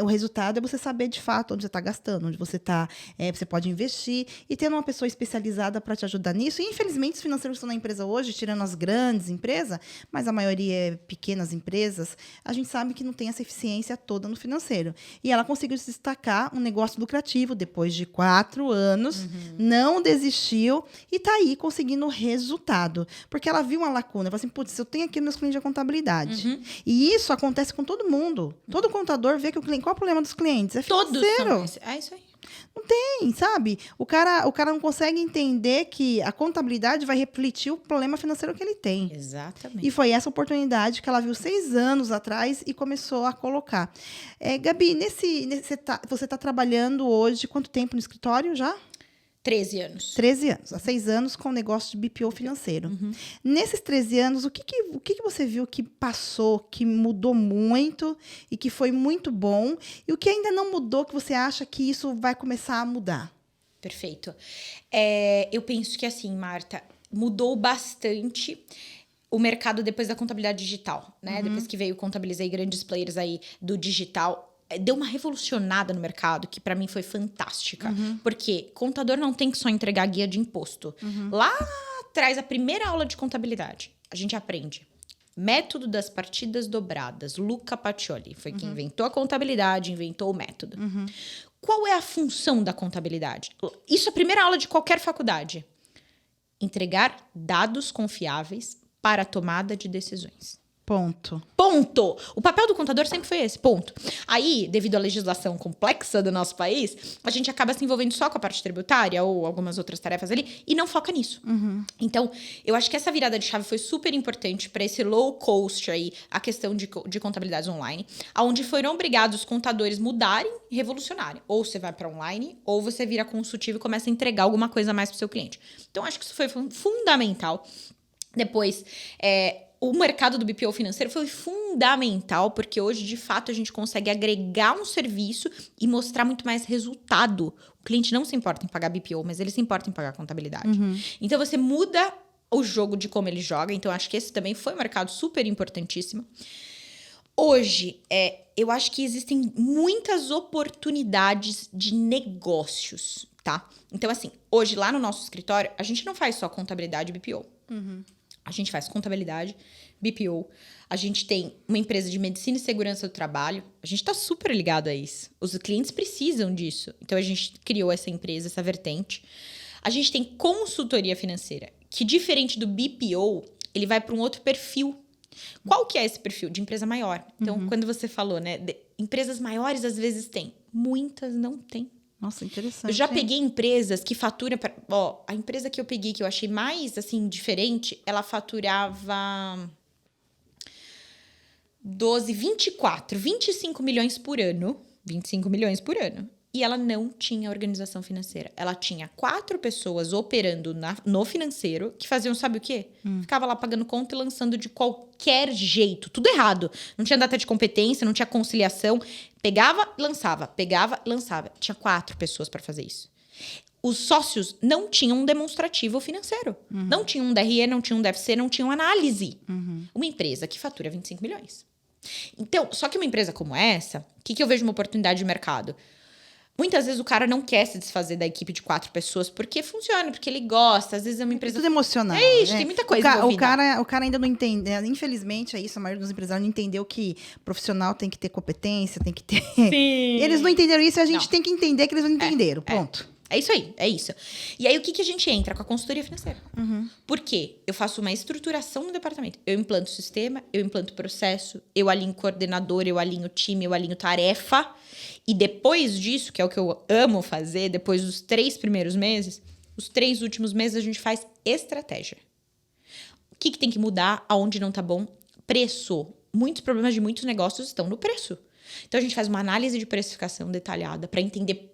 o resultado é você saber, de fato, onde você está gastando, onde você está... você pode investir. E tendo uma pessoa especializada para te ajudar nisso. E, infelizmente, os financeiros que estão na empresa hoje, tirando as grandes empresas, mas a maioria é pequenas empresas, a gente sabe que não tem essa eficiência toda no financeiro. E ela conseguiu se destacar um negócio lucrativo depois de 4 anos, não desistiu e está aí conseguindo resultado. Porque ela viu uma lacuna, ela falou assim, putz, eu tenho aqui meus clientes de contabilidade. E isso acontece com todo mundo. Todo contador vê que o cliente... Qual é o problema dos clientes? É financeiro. Todos são. É isso aí. Não tem, sabe? O cara não consegue entender que a contabilidade vai refletir o problema financeiro que ele tem. Exatamente. E foi essa oportunidade que ela viu 6 anos atrás e começou a colocar. Gabi, você está trabalhando hoje quanto tempo no escritório já? 13 anos. 13 anos. Há 6 anos com o negócio de BPO financeiro. Nesses 13 anos, o que você viu que passou, que mudou muito e que foi muito bom? E o que ainda não mudou, que você acha que isso vai começar a mudar? Perfeito. Eu penso que assim, Marta, mudou bastante o mercado depois da contabilidade digital, né? Depois que veio Contabilizei, grandes players aí do digital, deu uma revolucionada no mercado que para mim foi fantástica. Porque contador não tem que só entregar guia de imposto. Lá traz a primeira aula de contabilidade. A gente aprende método das partidas dobradas. Luca Pacioli foi quem inventou a contabilidade, inventou o método. Qual é a função da contabilidade? Isso é a primeira aula de qualquer faculdade. Entregar dados confiáveis para a tomada de decisões. Ponto. O papel do contador sempre foi esse, ponto. Aí, devido à legislação complexa do nosso país, a gente acaba se envolvendo só com a parte tributária ou algumas outras tarefas ali e não foca nisso. Então, eu acho que essa virada de chave foi super importante para esse low cost aí, a questão de contabilidades online, onde foram obrigados os contadores mudarem e revolucionarem. Ou você vai para online, ou você vira consultivo e começa a entregar alguma coisa a mais para o seu cliente. Então, acho que isso foi fundamental. Depois, o mercado do BPO financeiro foi fundamental, porque hoje, de fato, a gente consegue agregar um serviço e mostrar muito mais resultado. O cliente não se importa em pagar BPO, mas ele se importa em pagar contabilidade. Então, você muda o jogo de como ele joga. Então, acho que esse também foi um mercado super importantíssimo. Hoje, eu acho que existem muitas oportunidades de negócios, tá? Então, assim, hoje, lá no nosso escritório, a gente não faz só contabilidade e BPO. A gente faz contabilidade, BPO. A gente tem uma empresa de medicina e segurança do trabalho. A gente está super ligado a isso. Os clientes precisam disso. Então, a gente criou essa empresa, essa vertente. A gente tem consultoria financeira, que diferente do BPO, ele vai para um outro perfil. Qual que é esse perfil? De empresa maior. Então, quando você falou, né? Empresas maiores, às vezes, têm. Muitas não têm. Nossa, interessante. Eu já peguei empresas que faturam... a empresa que eu peguei, que eu achei mais, assim, diferente, ela faturava 12, 24, 25 milhões por ano. 25 milhões por ano. E ela não tinha organização financeira. Ela tinha 4 pessoas operando no financeiro que faziam, sabe o quê? Ficava lá pagando conta e lançando de qualquer jeito. Tudo errado. Não tinha data de competência, não tinha conciliação. Pegava, lançava. Pegava, lançava. Tinha 4 pessoas para fazer isso. Os sócios não tinham um demonstrativo financeiro. Não tinham um DRE, não tinham um DFC, não tinham análise. Uma empresa que fatura 25 milhões. Então, só que uma empresa como essa, o que eu vejo uma oportunidade de mercado? Muitas vezes o cara não quer se desfazer da equipe de 4 pessoas porque funciona, porque ele gosta. Às vezes é uma empresa... Tudo emocional. É isso, tem muita coisa envolvida. O cara ainda não entende. Infelizmente, é isso. A maioria dos empresários não entendeu que profissional tem que ter competência, tem que ter... Sim. Eles não entenderam isso e a gente tem que entender que eles não entenderam. Ponto. É isso aí, é isso. E aí, o que a gente entra? Com a consultoria financeira. Por quê? Eu faço uma estruturação no departamento. Eu implanto sistema, eu implanto processo, eu alinho coordenador, eu alinho time, eu alinho tarefa. E depois disso, que é o que eu amo fazer, depois dos 3 primeiros meses, os 3 últimos meses a gente faz estratégia. O que tem que mudar? Aonde não tá bom? Preço. Muitos problemas de muitos negócios estão no preço. Então, a gente faz uma análise de precificação detalhada para entender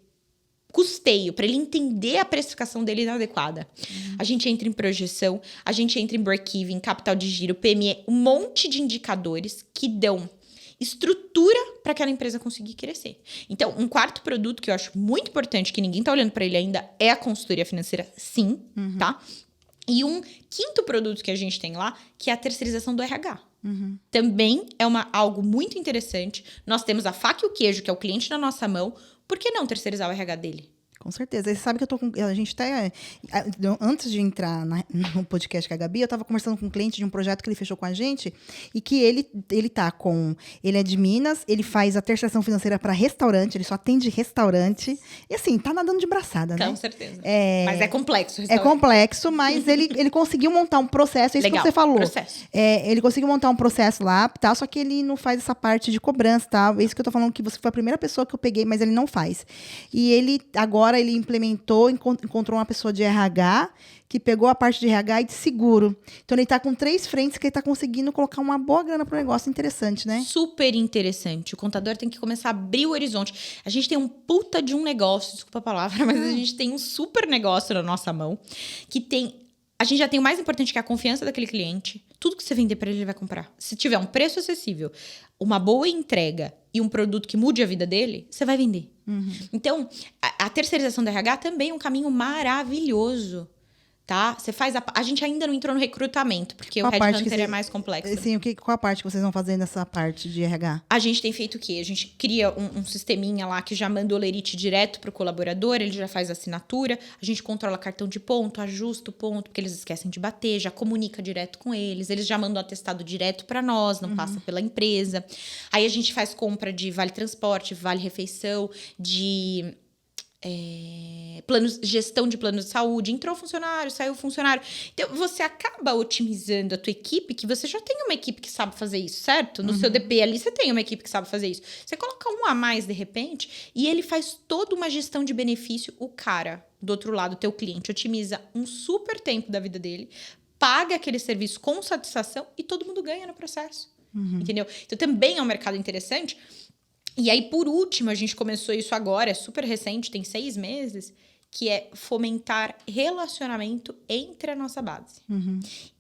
custeio, para ele entender a precificação dele inadequada. A gente entra em projeção, a gente entra em break-even, capital de giro, PME, um monte de indicadores que dão estrutura para aquela empresa conseguir crescer. Então, um quarto produto que eu acho muito importante, que ninguém tá olhando para ele ainda, é a consultoria financeira, sim, tá? E um quinto produto que a gente tem lá, que é a terceirização do RH. Também é algo muito interessante. Nós temos a faca e o queijo, que é o cliente na nossa mão. Por que não terceirizar o RH dele? Com certeza. E você sabe que a gente até... Antes de entrar no podcast com a Gabi, eu estava conversando com um cliente de um projeto que ele fechou com a gente e que ele é de Minas, ele faz a terceirização financeira para restaurante, ele só atende restaurante. E assim, tá nadando de braçada, né? Com certeza. Mas é complexo. É complexo, mas ele conseguiu montar um processo, é isso Legal, que você falou. Processo. Ele conseguiu montar um processo lá, tá? Só que ele não faz essa parte de cobrança, tá? É isso que eu tô falando, que você foi a primeira pessoa que eu peguei, mas ele não faz. E ele, agora, ele implementou, encontrou uma pessoa de RH que pegou a parte de RH e de seguro. Então, ele tá com 3 frentes que ele tá conseguindo colocar uma boa grana pro negócio. Interessante, né? Super interessante. O contador tem que começar a abrir o horizonte. A gente tem um puta de um negócio, desculpa a palavra, mas a gente tem um super negócio na nossa mão, que tem... A gente já tem o mais importante, que é a confiança daquele cliente. Tudo que você vender para ele vai comprar. Se tiver um preço acessível, uma boa entrega e um produto que mude a vida dele, você vai vender. Então, a terceirização do RH também é um caminho maravilhoso. tá? Você faz a gente ainda não entrou no recrutamento, porque Qual o parte Headhunter que é mais complexo. Sim, qual a parte que vocês vão fazer nessa parte de RH? A gente tem feito o quê? A gente cria um sisteminha lá que já manda o lerite direto pro colaborador, ele já faz a assinatura, a gente controla cartão de ponto, ajusta o ponto, porque eles esquecem de bater, já comunica direto com eles já mandam atestado direto para nós, não passa pela empresa. Aí a gente faz compra de vale transporte, vale refeição, de... gestão de planos de saúde, entrou funcionário, saiu funcionário. Então, você acaba otimizando a tua equipe, que você já tem uma equipe que sabe fazer isso, certo? No seu DP ali, você tem uma equipe que sabe fazer isso. Você coloca um a mais, de repente, e ele faz toda uma gestão de benefício. O cara, do outro lado, o teu cliente, otimiza um super tempo da vida dele, paga aquele serviço com satisfação e todo mundo ganha no processo. Entendeu? Então, também é um mercado interessante. E aí, por último, a gente começou isso agora, é super recente, tem 6 meses, que é fomentar relacionamento entre a nossa base.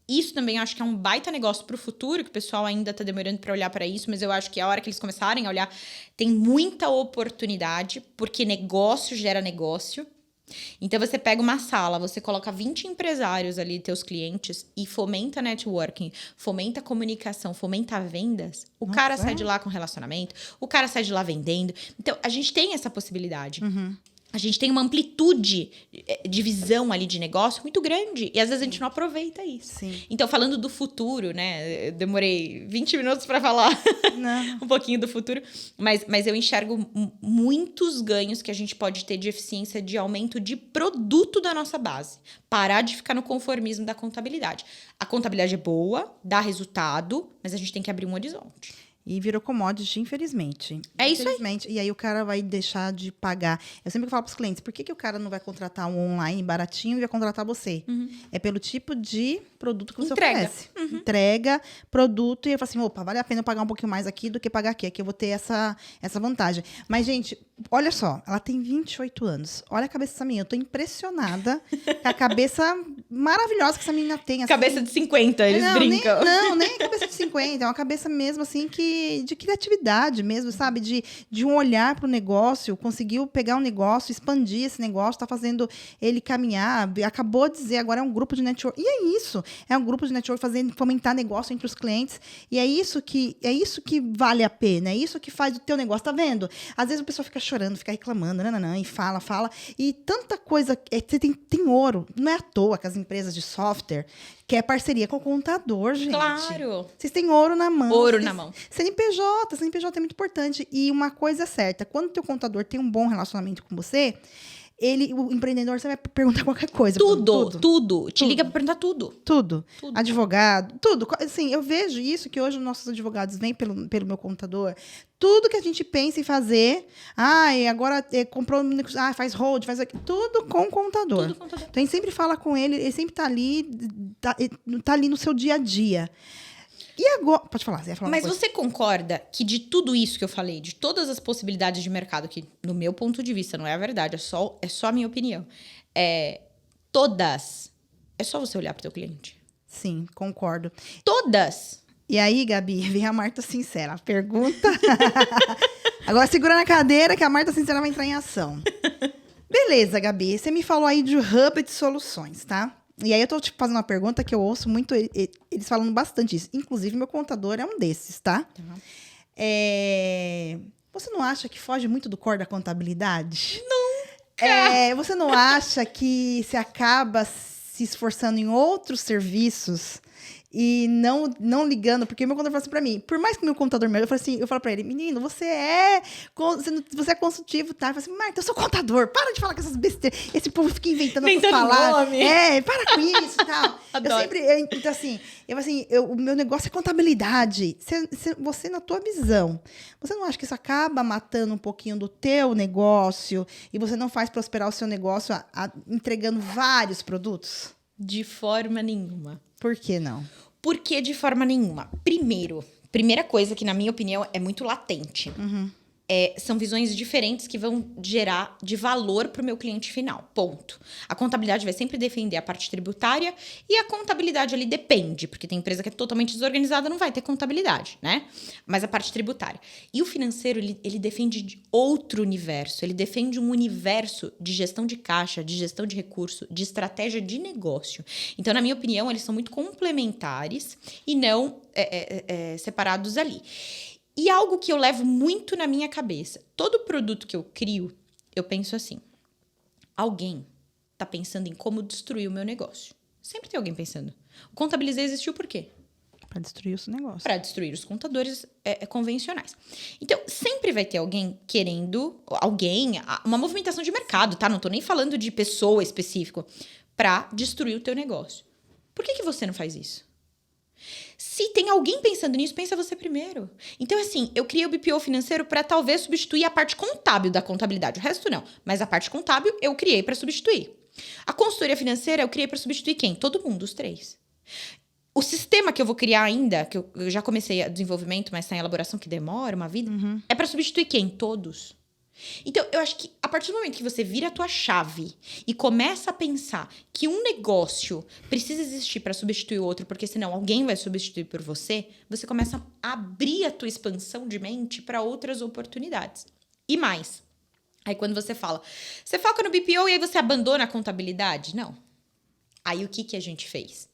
Isso também eu acho que é um baita negócio para o futuro, que o pessoal ainda está demorando para olhar para isso, mas eu acho que a hora que eles começarem a olhar, tem muita oportunidade, porque negócio gera negócio. Então, você pega uma sala, você coloca 20 empresários ali, teus clientes, e fomenta networking, fomenta comunicação, fomenta vendas. O cara sai de lá com relacionamento, o cara sai de lá vendendo. Então, a gente tem essa possibilidade. A gente tem uma amplitude de visão ali de negócio muito grande. E às vezes a gente não aproveita isso. Sim. Então, falando do futuro, né? Eu demorei 20 minutos para falar um pouquinho do futuro. Mas eu enxergo muitos ganhos que a gente pode ter de eficiência, de aumento de produto da nossa base. Parar de ficar no conformismo da contabilidade. A contabilidade é boa, dá resultado, mas a gente tem que abrir um horizonte. E virou commodity, infelizmente. É isso aí. E aí o cara vai deixar de pagar. Eu sempre falo para os clientes, por que o cara não vai contratar um online baratinho e vai contratar você? É pelo tipo de produto que você oferece. Entrega, produto, e eu falo assim, opa, vale a pena eu pagar um pouquinho mais aqui do que pagar aqui. Aqui eu vou ter essa vantagem. Mas, gente, olha só, ela tem 28 anos. Olha a cabeça dessa menina. Eu tô impressionada com a cabeça maravilhosa que essa menina tem. Assim. Cabeça de 50, eles brincam. Nem cabeça de 50. É uma cabeça mesmo, assim, de criatividade mesmo, sabe? De um olhar para o negócio, conseguiu pegar um negócio, expandir esse negócio, tá fazendo ele caminhar. Acabou de dizer, agora é um grupo de network. E é isso. É um grupo de network fomentar negócio entre os clientes. E é isso que vale a pena. É isso que faz o teu negócio. Tá vendo? Às vezes a pessoa fica chorando, fica reclamando, e fala. E tanta coisa. Você tem ouro. Não é à toa que as empresas de software quer parceria com o contador, gente. Claro. Vocês têm ouro na mão. Na mão. CNPJ é muito importante. E uma coisa é certa, quando o teu contador tem um bom relacionamento com você, o empreendedor, você vai perguntar qualquer coisa. Tudo. Te liga para perguntar tudo. Tudo. Advogado, tudo. Assim, eu vejo isso, que hoje os nossos advogados vêm pelo meu contador. Tudo que a gente pensa em fazer, agora comprou, faz hold, faz aquilo, tudo com o contador. Tudo com o contador. Então, a gente sempre fala com ele sempre tá ali no seu dia a dia. E agora... Pode falar, você ia falar. Mas você concorda que de tudo isso que eu falei, de todas as possibilidades de mercado, que no meu ponto de vista não é a verdade, é só a minha opinião, todas, é só você olhar pro teu cliente. Sim, concordo. Todas! E aí, Gabi, vem a Marta Sincera. Pergunta. Agora segura na cadeira que a Marta Sincera vai entrar em ação. Beleza, Gabi. Você me falou aí de hub de soluções, tá? E aí eu tô te fazendo uma pergunta que eu ouço muito eles falando bastante isso. Inclusive, meu contador é um desses, tá? Você não acha que foge muito do core da contabilidade? Nunca! Você não acha que você acaba se esforçando em outros serviços e não ligando? Porque meu contador fala assim pra mim, por mais que meu contador eu falo pra ele, menino, você é consultivo, tá? Eu falo assim, Marta, eu sou contador, para de falar com essas besteiras. Esse povo fica inventando essas palavras. Para com isso e tal. O meu negócio é contabilidade. Você, na tua visão, você não acha que isso acaba matando um pouquinho do teu negócio e você não faz prosperar o seu negócio entregando vários produtos? De forma nenhuma. Por que não? Por que de forma nenhuma? Primeira coisa que, na minha opinião, é muito latente. são visões diferentes que vão gerar de valor para o meu cliente final, ponto. A contabilidade vai sempre defender a parte tributária e a contabilidade ali depende, porque tem empresa que é totalmente desorganizada, não vai ter contabilidade, né? Mas a parte tributária. E o financeiro, ele defende outro universo, ele defende um universo de gestão de caixa, de gestão de recurso, de estratégia de negócio. Então, na minha opinião, eles são muito complementares e não separados ali. E algo que eu levo muito na minha cabeça. Todo produto que eu crio, eu penso assim. Alguém tá pensando em como destruir o meu negócio. Sempre tem alguém pensando. O Contabilizei existiu por quê? Para destruir o seu negócio. Para destruir os contadores convencionais. Então, sempre vai ter alguém querendo... Uma movimentação de mercado, tá? Não tô nem falando de pessoa específica. Para destruir o teu negócio. Por que você não faz isso? Se tem alguém pensando nisso, pensa você primeiro. Então, assim, eu criei o BPO financeiro para talvez substituir a parte contábil da contabilidade. O resto não. Mas a parte contábil eu criei para substituir. A consultoria financeira eu criei para substituir quem? Todo mundo, os 3. O sistema que eu vou criar ainda, que eu já comecei o desenvolvimento, mas está em elaboração, que demora uma vida, é para substituir quem? Todos. Então, eu acho que a partir do momento que você vira a tua chave e começa a pensar que um negócio precisa existir para substituir o outro, porque senão alguém vai substituir por você, você começa a abrir a tua expansão de mente para outras oportunidades. E mais, aí quando você foca no BPO e aí você abandona a contabilidade? Não. Aí o que a gente fez?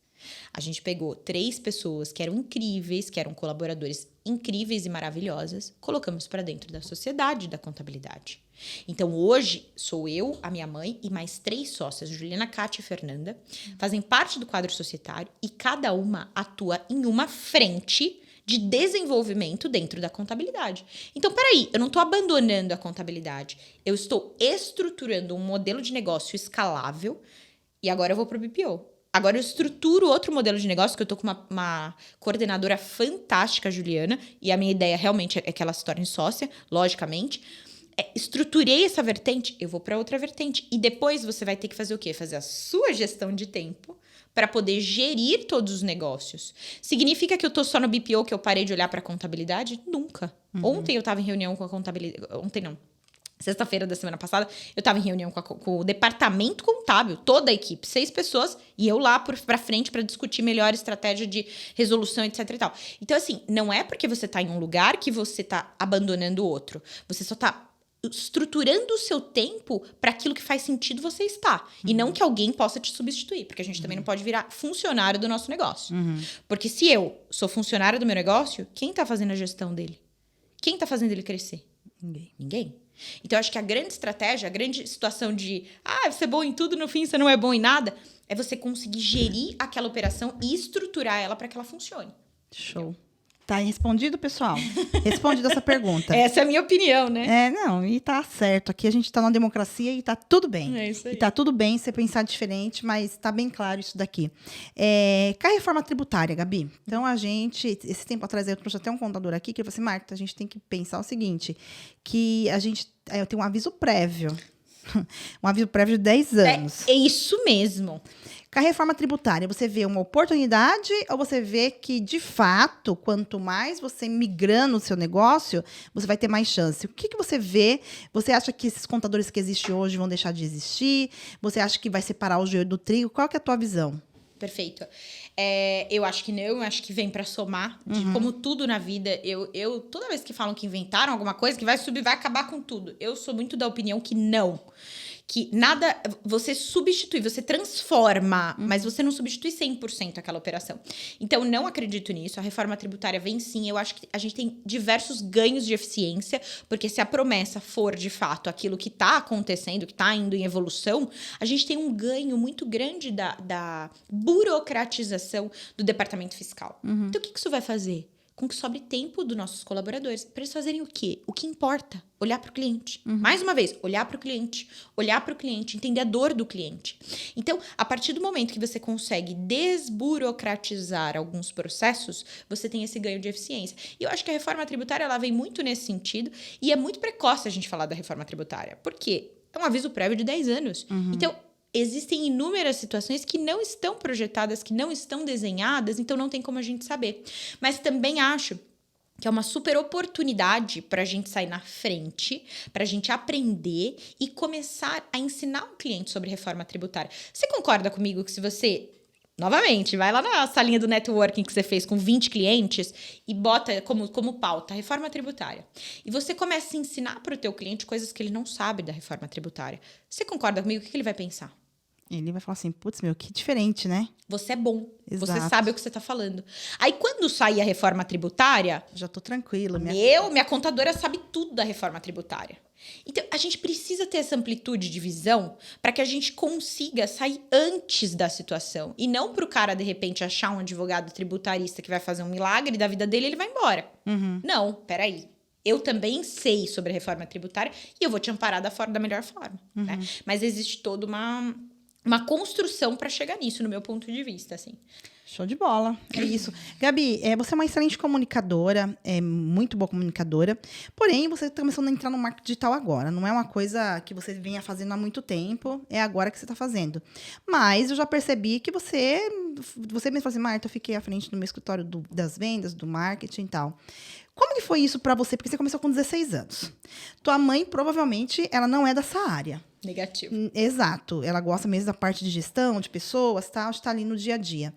A gente pegou 3 pessoas que eram incríveis, que eram colaboradores incríveis e maravilhosas, colocamos para dentro da sociedade da contabilidade. Então, hoje, sou eu, a minha mãe e mais 3 sócias, Juliana, Kátia e Fernanda, fazem parte do quadro societário e cada uma atua em uma frente de desenvolvimento dentro da contabilidade. Então, peraí, eu não estou abandonando a contabilidade, eu estou estruturando um modelo de negócio escalável e agora eu vou para o BPO. Agora eu estruturo outro modelo de negócio, que eu tô com uma coordenadora fantástica, Juliana, e a minha ideia realmente é que ela se torne sócia, logicamente. Estruturei essa vertente, eu vou para outra vertente. E depois você vai ter que fazer o quê? Fazer a sua gestão de tempo para poder gerir todos os negócios. Significa que eu tô só no BPO, que eu parei de olhar para a contabilidade? Nunca. Ontem eu estava em reunião com a contabilidade... Ontem não. Sexta-feira da semana passada, eu estava em reunião com o departamento contábil, toda a equipe, 6 pessoas, e eu lá pra frente para discutir melhor estratégia de resolução, etc e tal. Então, assim, não é porque você tá em um lugar que você tá abandonando o outro. Você só tá estruturando o seu tempo para aquilo que faz sentido você estar. E não que alguém possa te substituir, porque a gente também não pode virar funcionário do nosso negócio. Porque se eu sou funcionário do meu negócio, quem tá fazendo a gestão dele? Quem tá fazendo ele crescer? Ninguém. Então, eu acho que a grande estratégia, a grande situação de você é bom em tudo, no fim você não é bom em nada, é você conseguir gerir aquela operação e estruturar ela para que ela funcione. Show. Tá respondido, pessoal? Respondida essa pergunta. Essa é a minha opinião, né? Não, e tá certo. Aqui a gente tá numa democracia e tá tudo bem. É isso aí. E tá tudo bem você pensar diferente, mas tá bem claro isso daqui. Com a reforma tributária, Gabi. Então, esse tempo atrás, eu trouxe até um contador aqui que falou assim, Marta, a gente tem que pensar o seguinte, que eu tenho um aviso prévio. Um aviso prévio de 10 anos. É isso mesmo. Com a reforma tributária, você vê uma oportunidade ou você vê que, de fato, quanto mais você migrando o seu negócio, você vai ter mais chance? O que você vê? Você acha que esses contadores que existem hoje vão deixar de existir? Você acha que vai separar o joio do trigo? Qual que é a tua visão? Perfeito. Eu acho que não, eu acho que vem para somar. Como tudo na vida, eu toda vez que falam que inventaram alguma coisa, que vai subir, vai acabar com tudo. Eu sou muito da opinião que não. Que nada, você substitui, você transforma, mas você não substitui 100% aquela operação. Então, não acredito nisso. A reforma tributária vem sim. Eu acho que a gente tem diversos ganhos de eficiência, porque se a promessa for, de fato, aquilo que está acontecendo, que está indo em evolução, a gente tem um ganho muito grande da burocratização do departamento fiscal. Então, o que isso vai fazer? Com que sobre tempo dos nossos colaboradores para eles fazerem o quê? O que importa? Olhar para o cliente. Mais uma vez, olhar para o cliente, entender a dor do cliente. Então, a partir do momento que você consegue desburocratizar alguns processos, você tem esse ganho de eficiência. E eu acho que a reforma tributária ela vem muito nesse sentido e é muito precoce a gente falar da reforma tributária. Por quê? É um aviso prévio de 10 anos. Então, existem inúmeras situações que não estão projetadas, que não estão desenhadas, então não tem como a gente saber. Mas também acho que é uma super oportunidade para a gente sair na frente, para a gente aprender e começar a ensinar o cliente sobre reforma tributária. Você concorda comigo que se você, novamente, vai lá na salinha do networking que você fez com 20 clientes e bota como pauta a reforma tributária, e você começa a ensinar para o teu cliente coisas que ele não sabe da reforma tributária, você concorda comigo? O que ele vai pensar? Ele vai falar assim, putz, meu, que diferente, né? Você é bom. Exato. Você sabe o que você está falando. Aí, quando sair a reforma tributária... Já tô tranquila. Minha contadora sabe tudo da reforma tributária. Então, a gente precisa ter essa amplitude de visão para que a gente consiga sair antes da situação. E não para o cara, de repente, achar um advogado tributarista que vai fazer um milagre da vida dele e ele vai embora. Não, peraí. Eu também sei sobre a reforma tributária e eu vou te amparar da melhor forma. Né? Mas existe toda uma construção para chegar nisso, no meu ponto de vista, assim. Show de bola, é isso. Gabi, você é uma excelente comunicadora, é muito boa comunicadora, porém, você está começando a entrar no marketing digital agora. Não é uma coisa que você venha fazendo há muito tempo, é agora que você está fazendo. Mas eu já percebi que você mesmo falou assim, Marta, eu fiquei à frente do meu escritório das vendas, do marketing e tal. Como que foi isso para você? Porque você começou com 16 anos. Tua mãe, provavelmente, ela não é dessa área. Negativo. Exato. Ela gosta mesmo da parte de gestão, de pessoas, tal, de estar ali no dia a dia.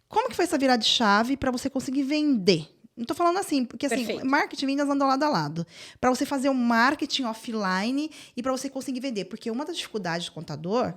Como que foi essa virada de chave para você conseguir vender? Não tô falando assim, porque assim, Perfeito. marketing e vendas andam lado a lado. Para você fazer o marketing offline e para você conseguir vender. Porque uma das dificuldades do contador,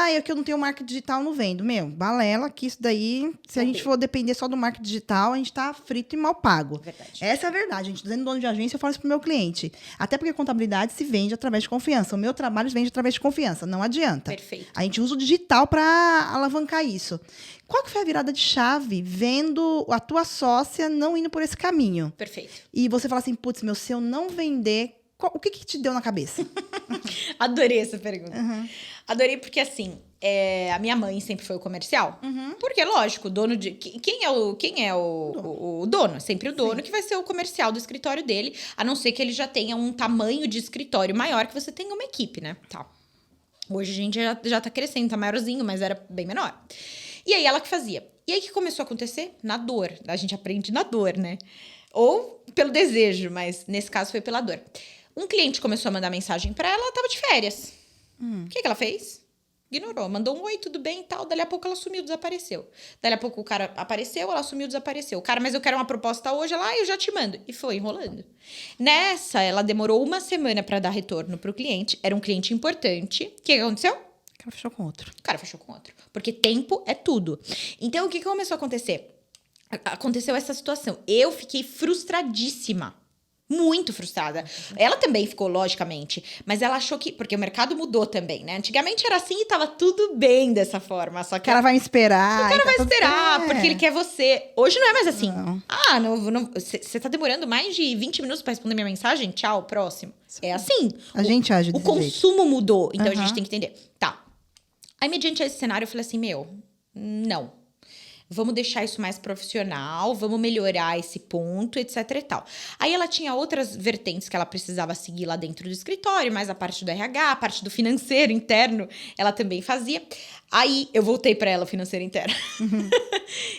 é que eu não tenho marketing digital, não vendo. Meu, balela que isso daí, se a gente for depender só do marketing digital, a gente tá frito e mal pago. Verdade. Essa é a verdade, gente. Dizendo dono de agência, eu falo isso pro meu cliente. Até porque a contabilidade se vende através de confiança. O meu trabalho se vende através de confiança. Não adianta. Perfeito. A gente usa o digital para alavancar isso. Qual que foi a virada de chave vendo a tua sócia não indo por esse caminho? Perfeito. E você fala assim, putz, meu, se eu não vender, o que te deu na cabeça? Adorei essa pergunta. Adorei porque, assim, a minha mãe sempre foi o comercial. Porque, lógico, o dono de... Quem é o dono? Sempre o dono. Sim. Que vai ser o comercial do escritório dele, a não ser que ele já tenha um tamanho de escritório maior, que você tenha uma equipe, né? Tá. Hoje a gente já tá crescendo, tá maiorzinho, mas era bem menor. E aí, ela que fazia. E aí, o que começou a acontecer? Na dor. A gente aprende na dor, né? Ou pelo desejo, mas nesse caso foi pela dor. Um cliente começou a mandar mensagem pra ela, ela tava de férias. O que ela fez? Ignorou. Mandou um oi, tudo bem e tal. Dali a pouco ela sumiu, desapareceu. Dali a pouco o cara apareceu, ela sumiu, desapareceu. Cara, mas eu quero uma proposta hoje. Ela, eu já te mando. E foi enrolando. Nessa, ela demorou 1 semana pra dar retorno pro cliente. Era um cliente importante. O que aconteceu? O cara fechou com outro. O cara fechou com outro. Porque tempo é tudo. Então, o que começou a acontecer? Aconteceu essa situação. Eu fiquei frustradíssima. Muito frustrada. Ela também ficou, logicamente. Mas ela achou que... Porque o mercado mudou também, né? Antigamente era assim e tava tudo bem dessa forma. Só que o cara vai esperar. O cara vai esperar, porque ele quer você. Hoje não é mais assim. Não. Você tá demorando mais de 20 minutos pra responder minha mensagem? Tchau, próximo. É assim. A gente age desse jeito. O consumo mudou. Então, a gente tem que entender. Tá. Aí, mediante esse cenário, eu falei assim, não. Vamos deixar isso mais profissional, vamos melhorar esse ponto, etc e tal. Aí ela tinha outras vertentes que ela precisava seguir lá dentro do escritório, mas a parte do RH, a parte do financeiro interno, ela também fazia. Aí eu voltei para ela o financeiro interno.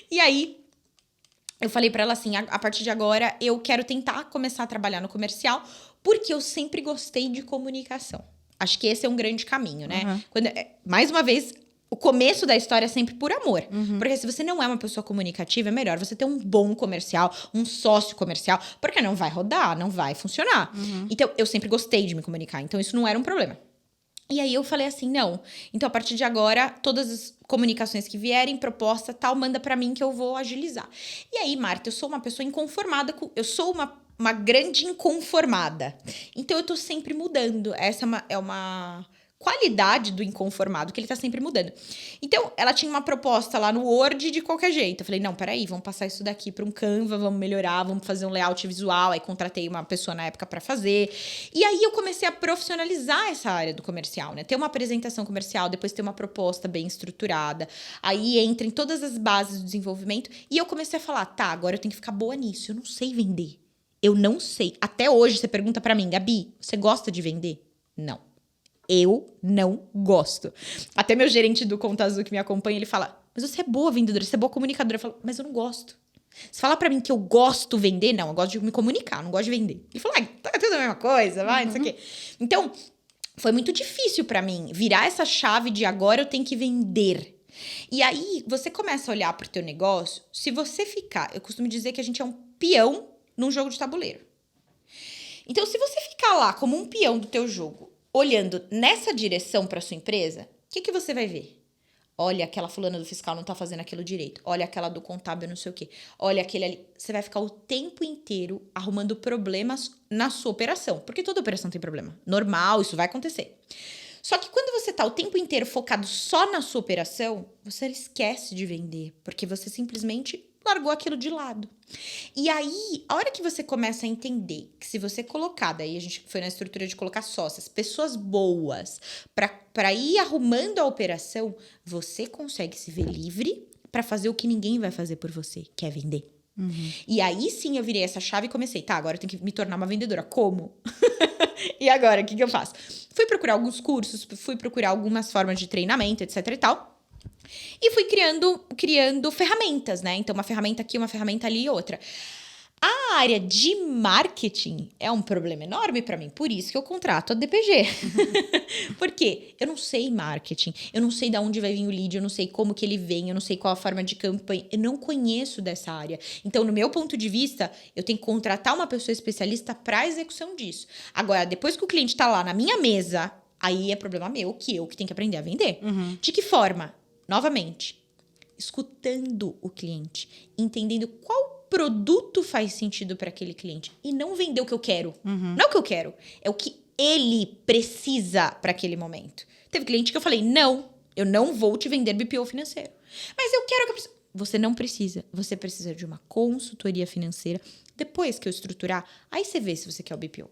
E aí eu falei para ela assim, a partir de agora eu quero tentar começar a trabalhar no comercial, porque eu sempre gostei de comunicação. Acho que esse é um grande caminho, né? Mais uma vez, o começo da história é sempre por amor. Porque se você não é uma pessoa comunicativa, é melhor você ter um bom comercial, um sócio comercial, porque não vai rodar, não vai funcionar. Então, eu sempre gostei de me comunicar, então isso não era um problema. E aí eu falei assim, não. Então, a partir de agora, todas as comunicações que vierem, proposta, tal, manda pra mim que eu vou agilizar. E aí, Marta, eu sou uma pessoa inconformada, eu sou uma grande inconformada. Então, eu tô sempre mudando. Essa é uma qualidade do inconformado, que ele tá sempre mudando. Então, ela tinha uma proposta lá no Word de qualquer jeito. Eu falei, não, peraí, vamos passar isso daqui para um Canva, vamos melhorar, vamos fazer um layout visual. Aí, contratei uma pessoa na época para fazer. E aí, eu comecei a profissionalizar essa área do comercial, né? Ter uma apresentação comercial, depois ter uma proposta bem estruturada. Aí, entra em todas as bases do desenvolvimento. E eu comecei a falar, tá, agora eu tenho que ficar boa nisso. Eu não sei vender. Eu não sei. Até hoje, você pergunta para mim, Gabi, você gosta de vender? Não. Eu não gosto. Até meu gerente do Conta Azul que me acompanha, ele fala, mas você é boa vendedora, você é boa comunicadora. Eu falo, mas eu não gosto. Se falar pra mim que eu gosto de vender, não, eu gosto de me comunicar, não gosto de vender. Ele falou, tá tudo a mesma coisa, vai, não sei o quê. Então, foi muito difícil pra mim virar essa chave de agora eu tenho que vender. E aí, você começa a olhar pro teu negócio, se você ficar... Eu costumo dizer que a gente é um peão num jogo de tabuleiro. Então, se você ficar lá como um peão do teu jogo, olhando nessa direção pra sua empresa, o que você vai ver? Olha, aquela fulana do fiscal não tá fazendo aquilo direito. Olha, aquela do contábil não sei o quê. Olha, aquele ali. Você vai ficar o tempo inteiro arrumando problemas na sua operação. Porque toda operação tem problema. Normal, isso vai acontecer. Só que quando você tá o tempo inteiro focado só na sua operação, você esquece de vender. Porque você simplesmente largou aquilo de lado. E aí, a hora que você começa a entender que se você colocar, daí a gente foi na estrutura de colocar sócias, pessoas boas, para ir arrumando a operação, você consegue se ver livre para fazer o que ninguém vai fazer por você, que é vender. E aí sim eu virei essa chave e comecei, tá, agora eu tenho que me tornar uma vendedora. Como? E agora, o que eu faço? Fui procurar alguns cursos, fui procurar algumas formas de treinamento, etc e tal. E fui criando ferramentas, né? Então, uma ferramenta aqui, uma ferramenta ali e outra. A área de marketing é um problema enorme para mim, por isso que eu contrato a DPG. Por quê? Eu não sei marketing, eu não sei de onde vai vir o lead, eu não sei como que ele vem, eu não sei qual a forma de campanha, eu não conheço dessa área. Então, no meu ponto de vista, eu tenho que contratar uma pessoa especialista para a execução disso. Agora, depois que o cliente tá lá na minha mesa, aí é problema meu, que eu que tenho que aprender a vender. De que forma? Novamente, escutando o cliente, entendendo qual produto faz sentido para aquele cliente e não vender o que eu quero. Não é o que eu quero, é o que ele precisa para aquele momento. Teve cliente que eu falei, não, eu não vou te vender BPO financeiro. Mas eu quero que... Você não precisa. Você precisa de uma consultoria financeira. Depois que eu estruturar, aí você vê se você quer o BPO.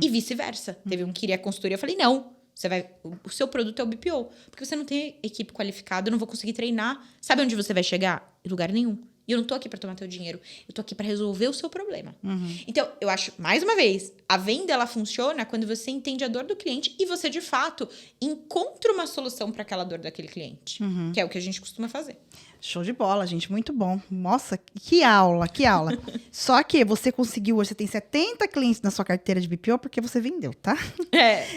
E vice-versa. Teve um que queria a consultoria, eu falei, não. O seu produto é o BPO. Porque você não tem equipe qualificada, eu não vou conseguir treinar. Sabe onde você vai chegar? Em lugar nenhum. E eu não tô aqui pra tomar teu dinheiro. Eu tô aqui pra resolver o seu problema. Então, eu acho, mais uma vez, a venda, ela funciona quando você entende a dor do cliente e você, de fato, encontra uma solução pra aquela dor daquele cliente. Que é o que a gente costuma fazer. Show de bola, gente. Muito bom. Nossa, que aula, que aula. Só que você conseguiu, hoje você tem 70 clientes na sua carteira de BPO porque você vendeu, tá?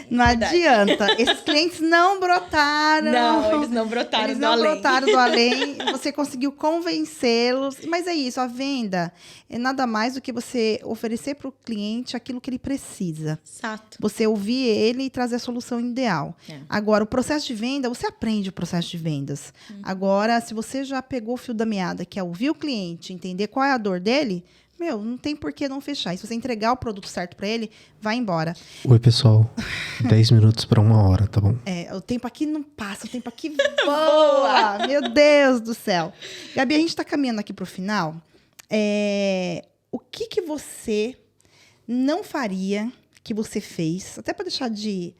Não adianta. Esses clientes não brotaram. Não, eles não brotaram eles do não além. brotaram do além. Você conseguiu convencê-los. Mas é isso, a venda é nada mais do que você oferecer para o cliente aquilo que ele precisa. Exato. Você ouvir ele e trazer a solução ideal. Agora, o processo de venda, você aprende o processo de vendas. Agora, se você já pegou o fio da meada, que é ouvir o cliente, entender qual é a dor dele, não tem por que não fechar. E se você entregar o produto certo para ele, vai embora. Oi, pessoal. 10 minutos para 1 hora, tá bom? O tempo aqui não passa, o tempo aqui voa. Meu Deus do céu. Gabi, a gente está caminhando aqui para o final. O que você não faria que você fez, até para deixar de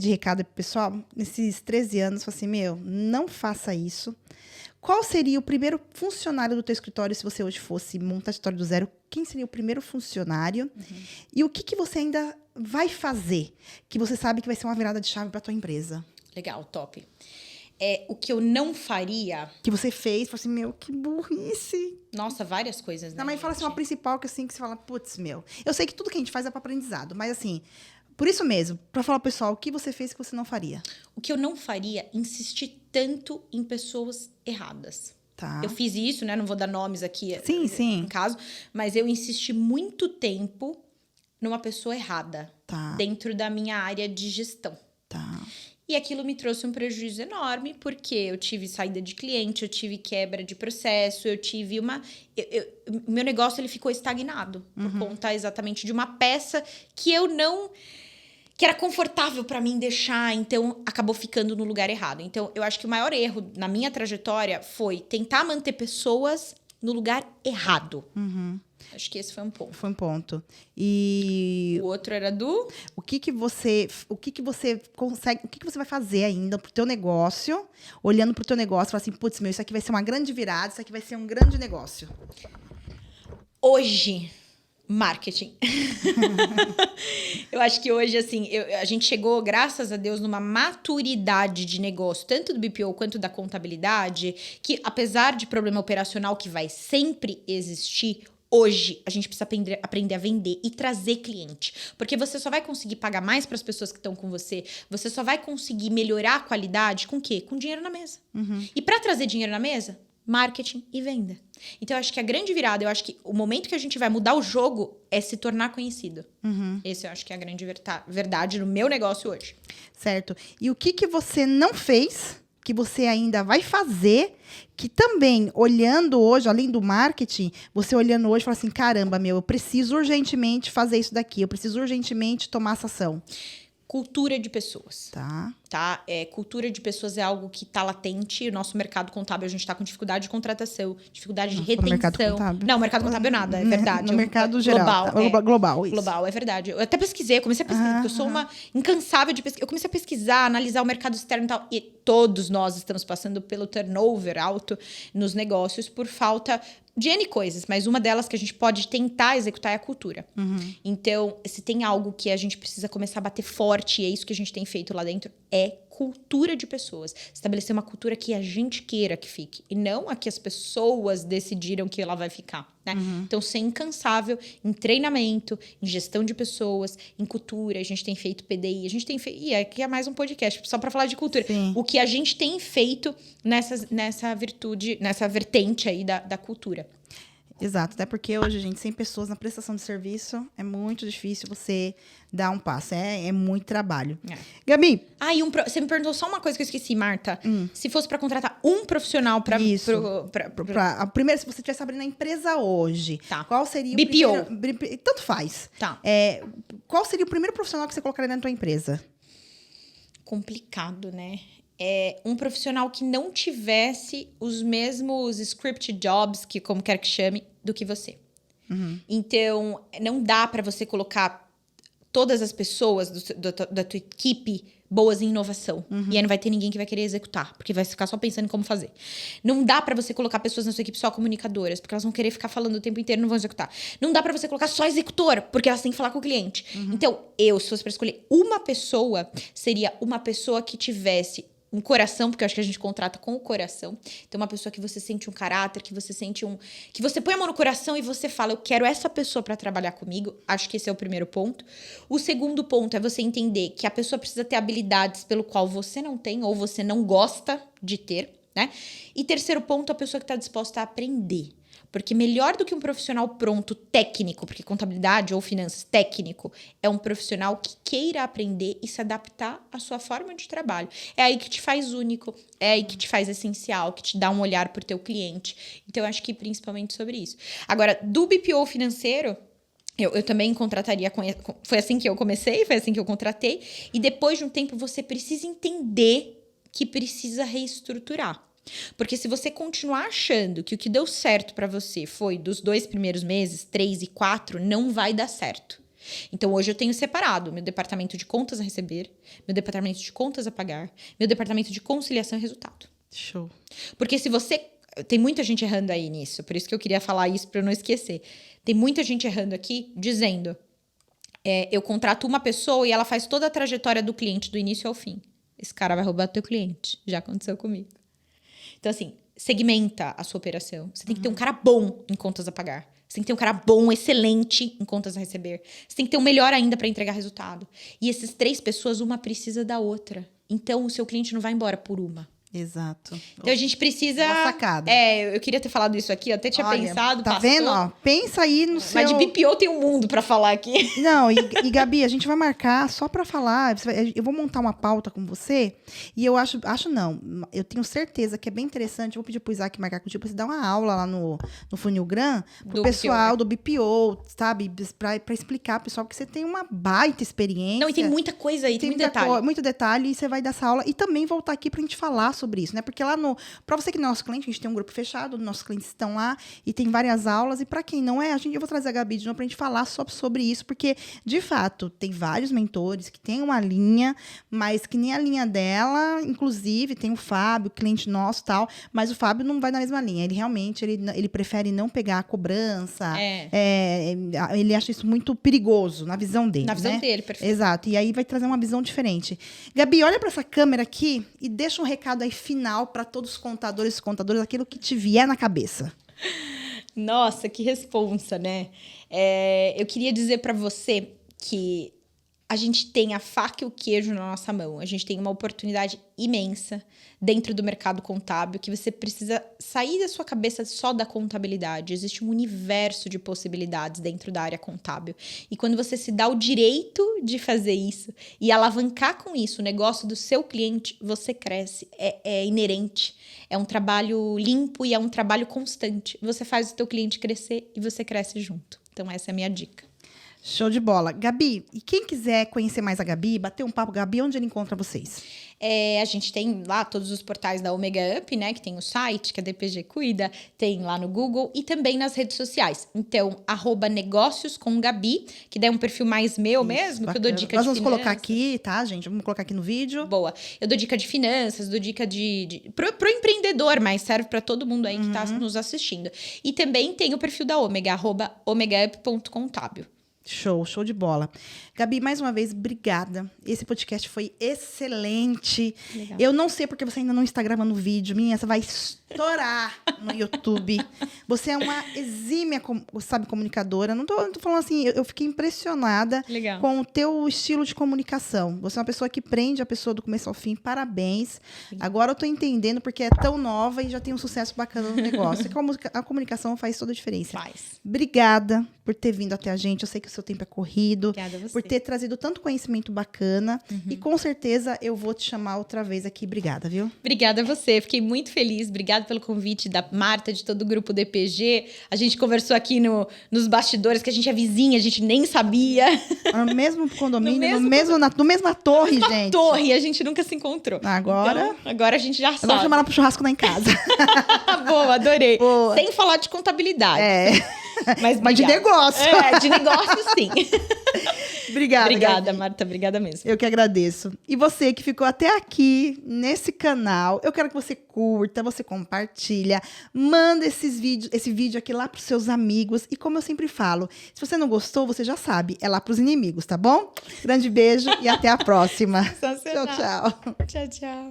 recado pro pessoal, nesses 13 anos, assim, não faça isso. Qual seria o primeiro funcionário do teu escritório, se você hoje fosse montar escritório do zero? Quem seria o primeiro funcionário? E o que você ainda vai fazer, que você sabe que vai ser uma virada de chave para tua empresa? Legal, top. O que eu não faria... Que você fez, falou assim, que burrice. Nossa, várias coisas, né? Não, mas fala assim, uma principal que assim, que você fala, putz, eu sei que tudo que a gente faz é para aprendizado, mas assim... Por isso mesmo, para falar pro pessoal, o que você fez que você não faria? O que eu não faria, insistir tanto em pessoas erradas. Tá. Eu fiz isso, né? Não vou dar nomes aqui sim. em caso, mas eu insisti muito tempo numa pessoa errada. Tá. Dentro da minha área de gestão. Tá. E aquilo me trouxe um prejuízo enorme, porque eu tive saída de cliente, eu tive quebra de processo, eu tive meu negócio ele ficou estagnado por conta exatamente de uma peça que que era confortável para mim deixar, então acabou ficando no lugar errado. Então, eu acho que o maior erro na minha trajetória foi tentar manter pessoas no lugar errado. Acho que esse foi um ponto. Foi um ponto. E o outro era o que você consegue, o que você vai fazer ainda pro teu negócio, olhando pro teu negócio, falar assim, putz, isso aqui vai ser uma grande virada, isso aqui vai ser um grande negócio. Hoje, Marketing. Eu acho que hoje, assim, a gente chegou, graças a Deus, numa maturidade de negócio, tanto do BPO quanto da contabilidade, que apesar de problema operacional que vai sempre existir, hoje a gente precisa aprender a vender e trazer cliente. Porque você só vai conseguir pagar mais para as pessoas que estão com você, você só vai conseguir melhorar a qualidade com o quê? Com dinheiro na mesa. E para trazer dinheiro na mesa, marketing e venda. Então, eu acho que a grande virada, eu acho que o momento que a gente vai mudar o jogo é se tornar conhecido. Esse eu acho que é a grande verdade no meu negócio hoje. Certo. E o que você não fez, que você ainda vai fazer, que também, olhando hoje, além do marketing, você olhando hoje, fala assim, caramba, eu preciso urgentemente fazer isso daqui, eu preciso urgentemente tomar essa ação. Cultura de pessoas. Tá. Cultura de pessoas é algo que está latente. O nosso mercado contábil, a gente está com dificuldade de contratação, dificuldade de retenção. Mercado contábil. Não, mercado contábil nada, é verdade. No mercado geral. Global, isso. Global, é verdade. Eu até pesquisei, comecei a pesquisar, porque eu sou uma incansável de pesquisa. Eu comecei a pesquisar, analisar o mercado externo e tal. E todos nós estamos passando pelo turnover alto nos negócios por falta de N coisas, mas uma delas que a gente pode tentar executar é a cultura. Então, se tem algo que a gente precisa começar a bater forte, e é isso que a gente tem feito lá dentro, é cultura de pessoas. Estabelecer uma cultura que a gente queira que fique, e não a que as pessoas decidiram que ela vai ficar, né? Então, ser incansável em treinamento, em gestão de pessoas, em cultura. A gente tem feito PDI, a gente tem feito... E aqui é mais um podcast, só para falar de cultura. Sim. O que a gente tem feito nessa virtude, nessa vertente aí da cultura. Exato, até porque hoje, gente, 100 pessoas na prestação de serviço, é muito difícil você dar um passo, é muito trabalho. Gabi! Você me perguntou só uma coisa que eu esqueci, Marta. Se fosse para contratar um profissional para... Isso. Primeiro, se você estivesse abrindo a empresa hoje, qual seria o BPO. primeiro... Tanto faz. Tá. Qual seria o primeiro profissional que você colocaria dentro da tua empresa? Complicado, né? É um profissional que não tivesse os mesmos script jobs, que como quer que chame, do que você. Então, não dá para você colocar todas as pessoas da tua equipe boas em inovação. E aí não vai ter ninguém que vai querer executar, porque vai ficar só pensando em como fazer. Não dá para você colocar pessoas na sua equipe só comunicadoras, porque elas vão querer ficar falando o tempo inteiro e não vão executar. Não dá para você colocar só executor, porque elas têm que falar com o cliente. Então, se fosse para escolher uma pessoa, seria uma pessoa que tivesse um coração, porque eu acho que a gente contrata com o coração. Então, uma pessoa que você sente um caráter, que você sente que você põe a mão no coração e você fala, eu quero essa pessoa para trabalhar comigo. Acho que esse é o primeiro ponto. O segundo ponto é você entender que a pessoa precisa ter habilidades pelo qual você não tem ou você não gosta de ter, né? E terceiro ponto, a pessoa que está disposta a aprender. Porque melhor do que um profissional pronto, técnico, porque contabilidade ou finanças, técnico, é um profissional que queira aprender e se adaptar à sua forma de trabalho. É aí que te faz único, é aí que te faz essencial, que te dá um olhar por teu cliente. Então, eu acho que principalmente sobre isso. Agora, do BPO financeiro, eu também contrataria foi assim que eu comecei, foi assim que eu contratei. E depois de um tempo, você precisa entender que precisa reestruturar. Porque se você continuar achando que o que deu certo para você foi dos 2 primeiros meses, 3 e 4, não vai dar certo. Então, hoje eu tenho separado meu departamento de contas a receber, meu departamento de contas a pagar, meu departamento de conciliação e resultado. Show. Porque se você... Tem muita gente errando aí nisso, por isso que eu queria falar isso para eu não esquecer. Tem muita gente errando aqui dizendo, eu contrato uma pessoa e ela faz toda a trajetória do cliente do início ao fim. Esse cara vai roubar o teu cliente. Já aconteceu comigo. Então, assim, segmenta a sua operação. Você tem que ter um cara bom em contas a pagar. Você tem que ter um cara bom, excelente em contas a receber. Você tem que ter um melhor ainda para entregar resultado. E essas 3 pessoas, uma precisa da outra. Então, o seu cliente não vai embora por uma. Exato. Então, a gente precisa... Uma sacada. Eu queria ter falado isso aqui, eu até tinha pensado, tá passou. vendo? Ó, pensa aí no seu... Mas de BPO tem um mundo pra falar aqui. Não, e Gabi, a gente vai marcar só pra falar. Eu vou montar uma pauta com você. E eu eu tenho certeza que é bem interessante. Eu vou pedir pro Isaac marcar contigo pra você dar uma aula lá no Funilgram pro pessoal do BPO, sabe? Pra explicar pro pessoal, porque você tem uma baita experiência. Não, e tem muita coisa aí, tem muito detalhe. Muito detalhe, e você vai dar essa aula. E também voltar aqui pra gente falar sobre isso, né? Porque lá para você que não é nosso cliente, a gente tem um grupo fechado, nossos clientes estão lá e tem várias aulas. E para quem não é, eu vou trazer a Gabi de novo pra gente falar só sobre isso, porque, de fato, tem vários mentores que têm uma linha, mas que nem a linha dela, inclusive, tem o Fábio, cliente nosso e tal, mas o Fábio não vai na mesma linha. Ele realmente, ele prefere não pegar a cobrança. Ele acha isso muito perigoso na visão dele. Na visão dele, perfeito. Exato. E aí vai trazer uma visão diferente. Gabi, olha para essa câmera aqui e deixa um recado aí final para todos os contadores e contadoras, aquilo que te vier na cabeça. Nossa, que responsa, né? Eu queria dizer para você que a gente tem a faca e o queijo na nossa mão. A gente tem uma oportunidade imensa dentro do mercado contábil que você precisa sair da sua cabeça só da contabilidade. Existe um universo de possibilidades dentro da área contábil. E quando você se dá o direito de fazer isso e alavancar com isso o negócio do seu cliente, você cresce. É inerente. É um trabalho limpo e é um trabalho constante. Você faz o teu cliente crescer e você cresce junto. Então, essa é a minha dica. Show de bola. Gabi, e quem quiser conhecer mais a Gabi, bater um papo, Gabi, onde ele encontra vocês? A gente tem lá todos os portais da Omega Up, né? Que tem o site, que a DPG cuida, tem lá no Google e também nas redes sociais. Então, @negócios_com_Gabi, que daí é um perfil mais meu mesmo, que eu dou dica Nós de vamos finanças. colocar aqui, tá, gente? Vamos colocar aqui no vídeo. Boa. Eu dou dica de finanças, dou dica pro empreendedor, mas serve para todo mundo aí que tá nos assistindo. E também tem o perfil da Omega, @omegaup.contábil. Show de bola. Gabi, mais uma vez, obrigada. Esse podcast foi excelente. Legal. Eu não sei porque você ainda não está gravando vídeo. Você vai estourar no YouTube. Você é uma exímia, comunicadora. Não tô falando assim, eu fiquei impressionada Legal. com o teu estilo de comunicação. Você é uma pessoa que prende a pessoa do começo ao fim. Parabéns. Agora eu tô entendendo porque é tão nova e já tem um sucesso bacana no negócio. A comunicação faz toda a diferença. Faz. Obrigada por ter vindo até a gente. Eu sei que o seu tempo é corrido. Obrigada a você. Por ter trazido tanto conhecimento bacana. E com certeza eu vou te chamar outra vez aqui. Obrigada, viu? Obrigada a você, fiquei muito feliz. Obrigada pelo convite da Marta, de todo o grupo DPG. A gente conversou aqui nos bastidores, que a gente é vizinha, a gente nem sabia. No mesmo condomínio, No no mesma torre, gente. Torre, a gente nunca se encontrou. Agora... Então, agora a gente já Eu sabe. vou chamar ela pro churrasco lá em casa. Boa, adorei. Boa. Sem falar de contabilidade. Mas de negócio. De negócio, sim. Obrigada, Gabi. Marta. Obrigada mesmo. Eu que agradeço. E você que ficou até aqui nesse canal, eu quero que você curta, você compartilha, manda esse vídeo aqui lá pros seus amigos. E como eu sempre falo, se você não gostou, você já sabe, é lá pros inimigos, tá bom? Grande beijo e até a próxima. Sensacional. Tchau, tchau. Tchau, tchau.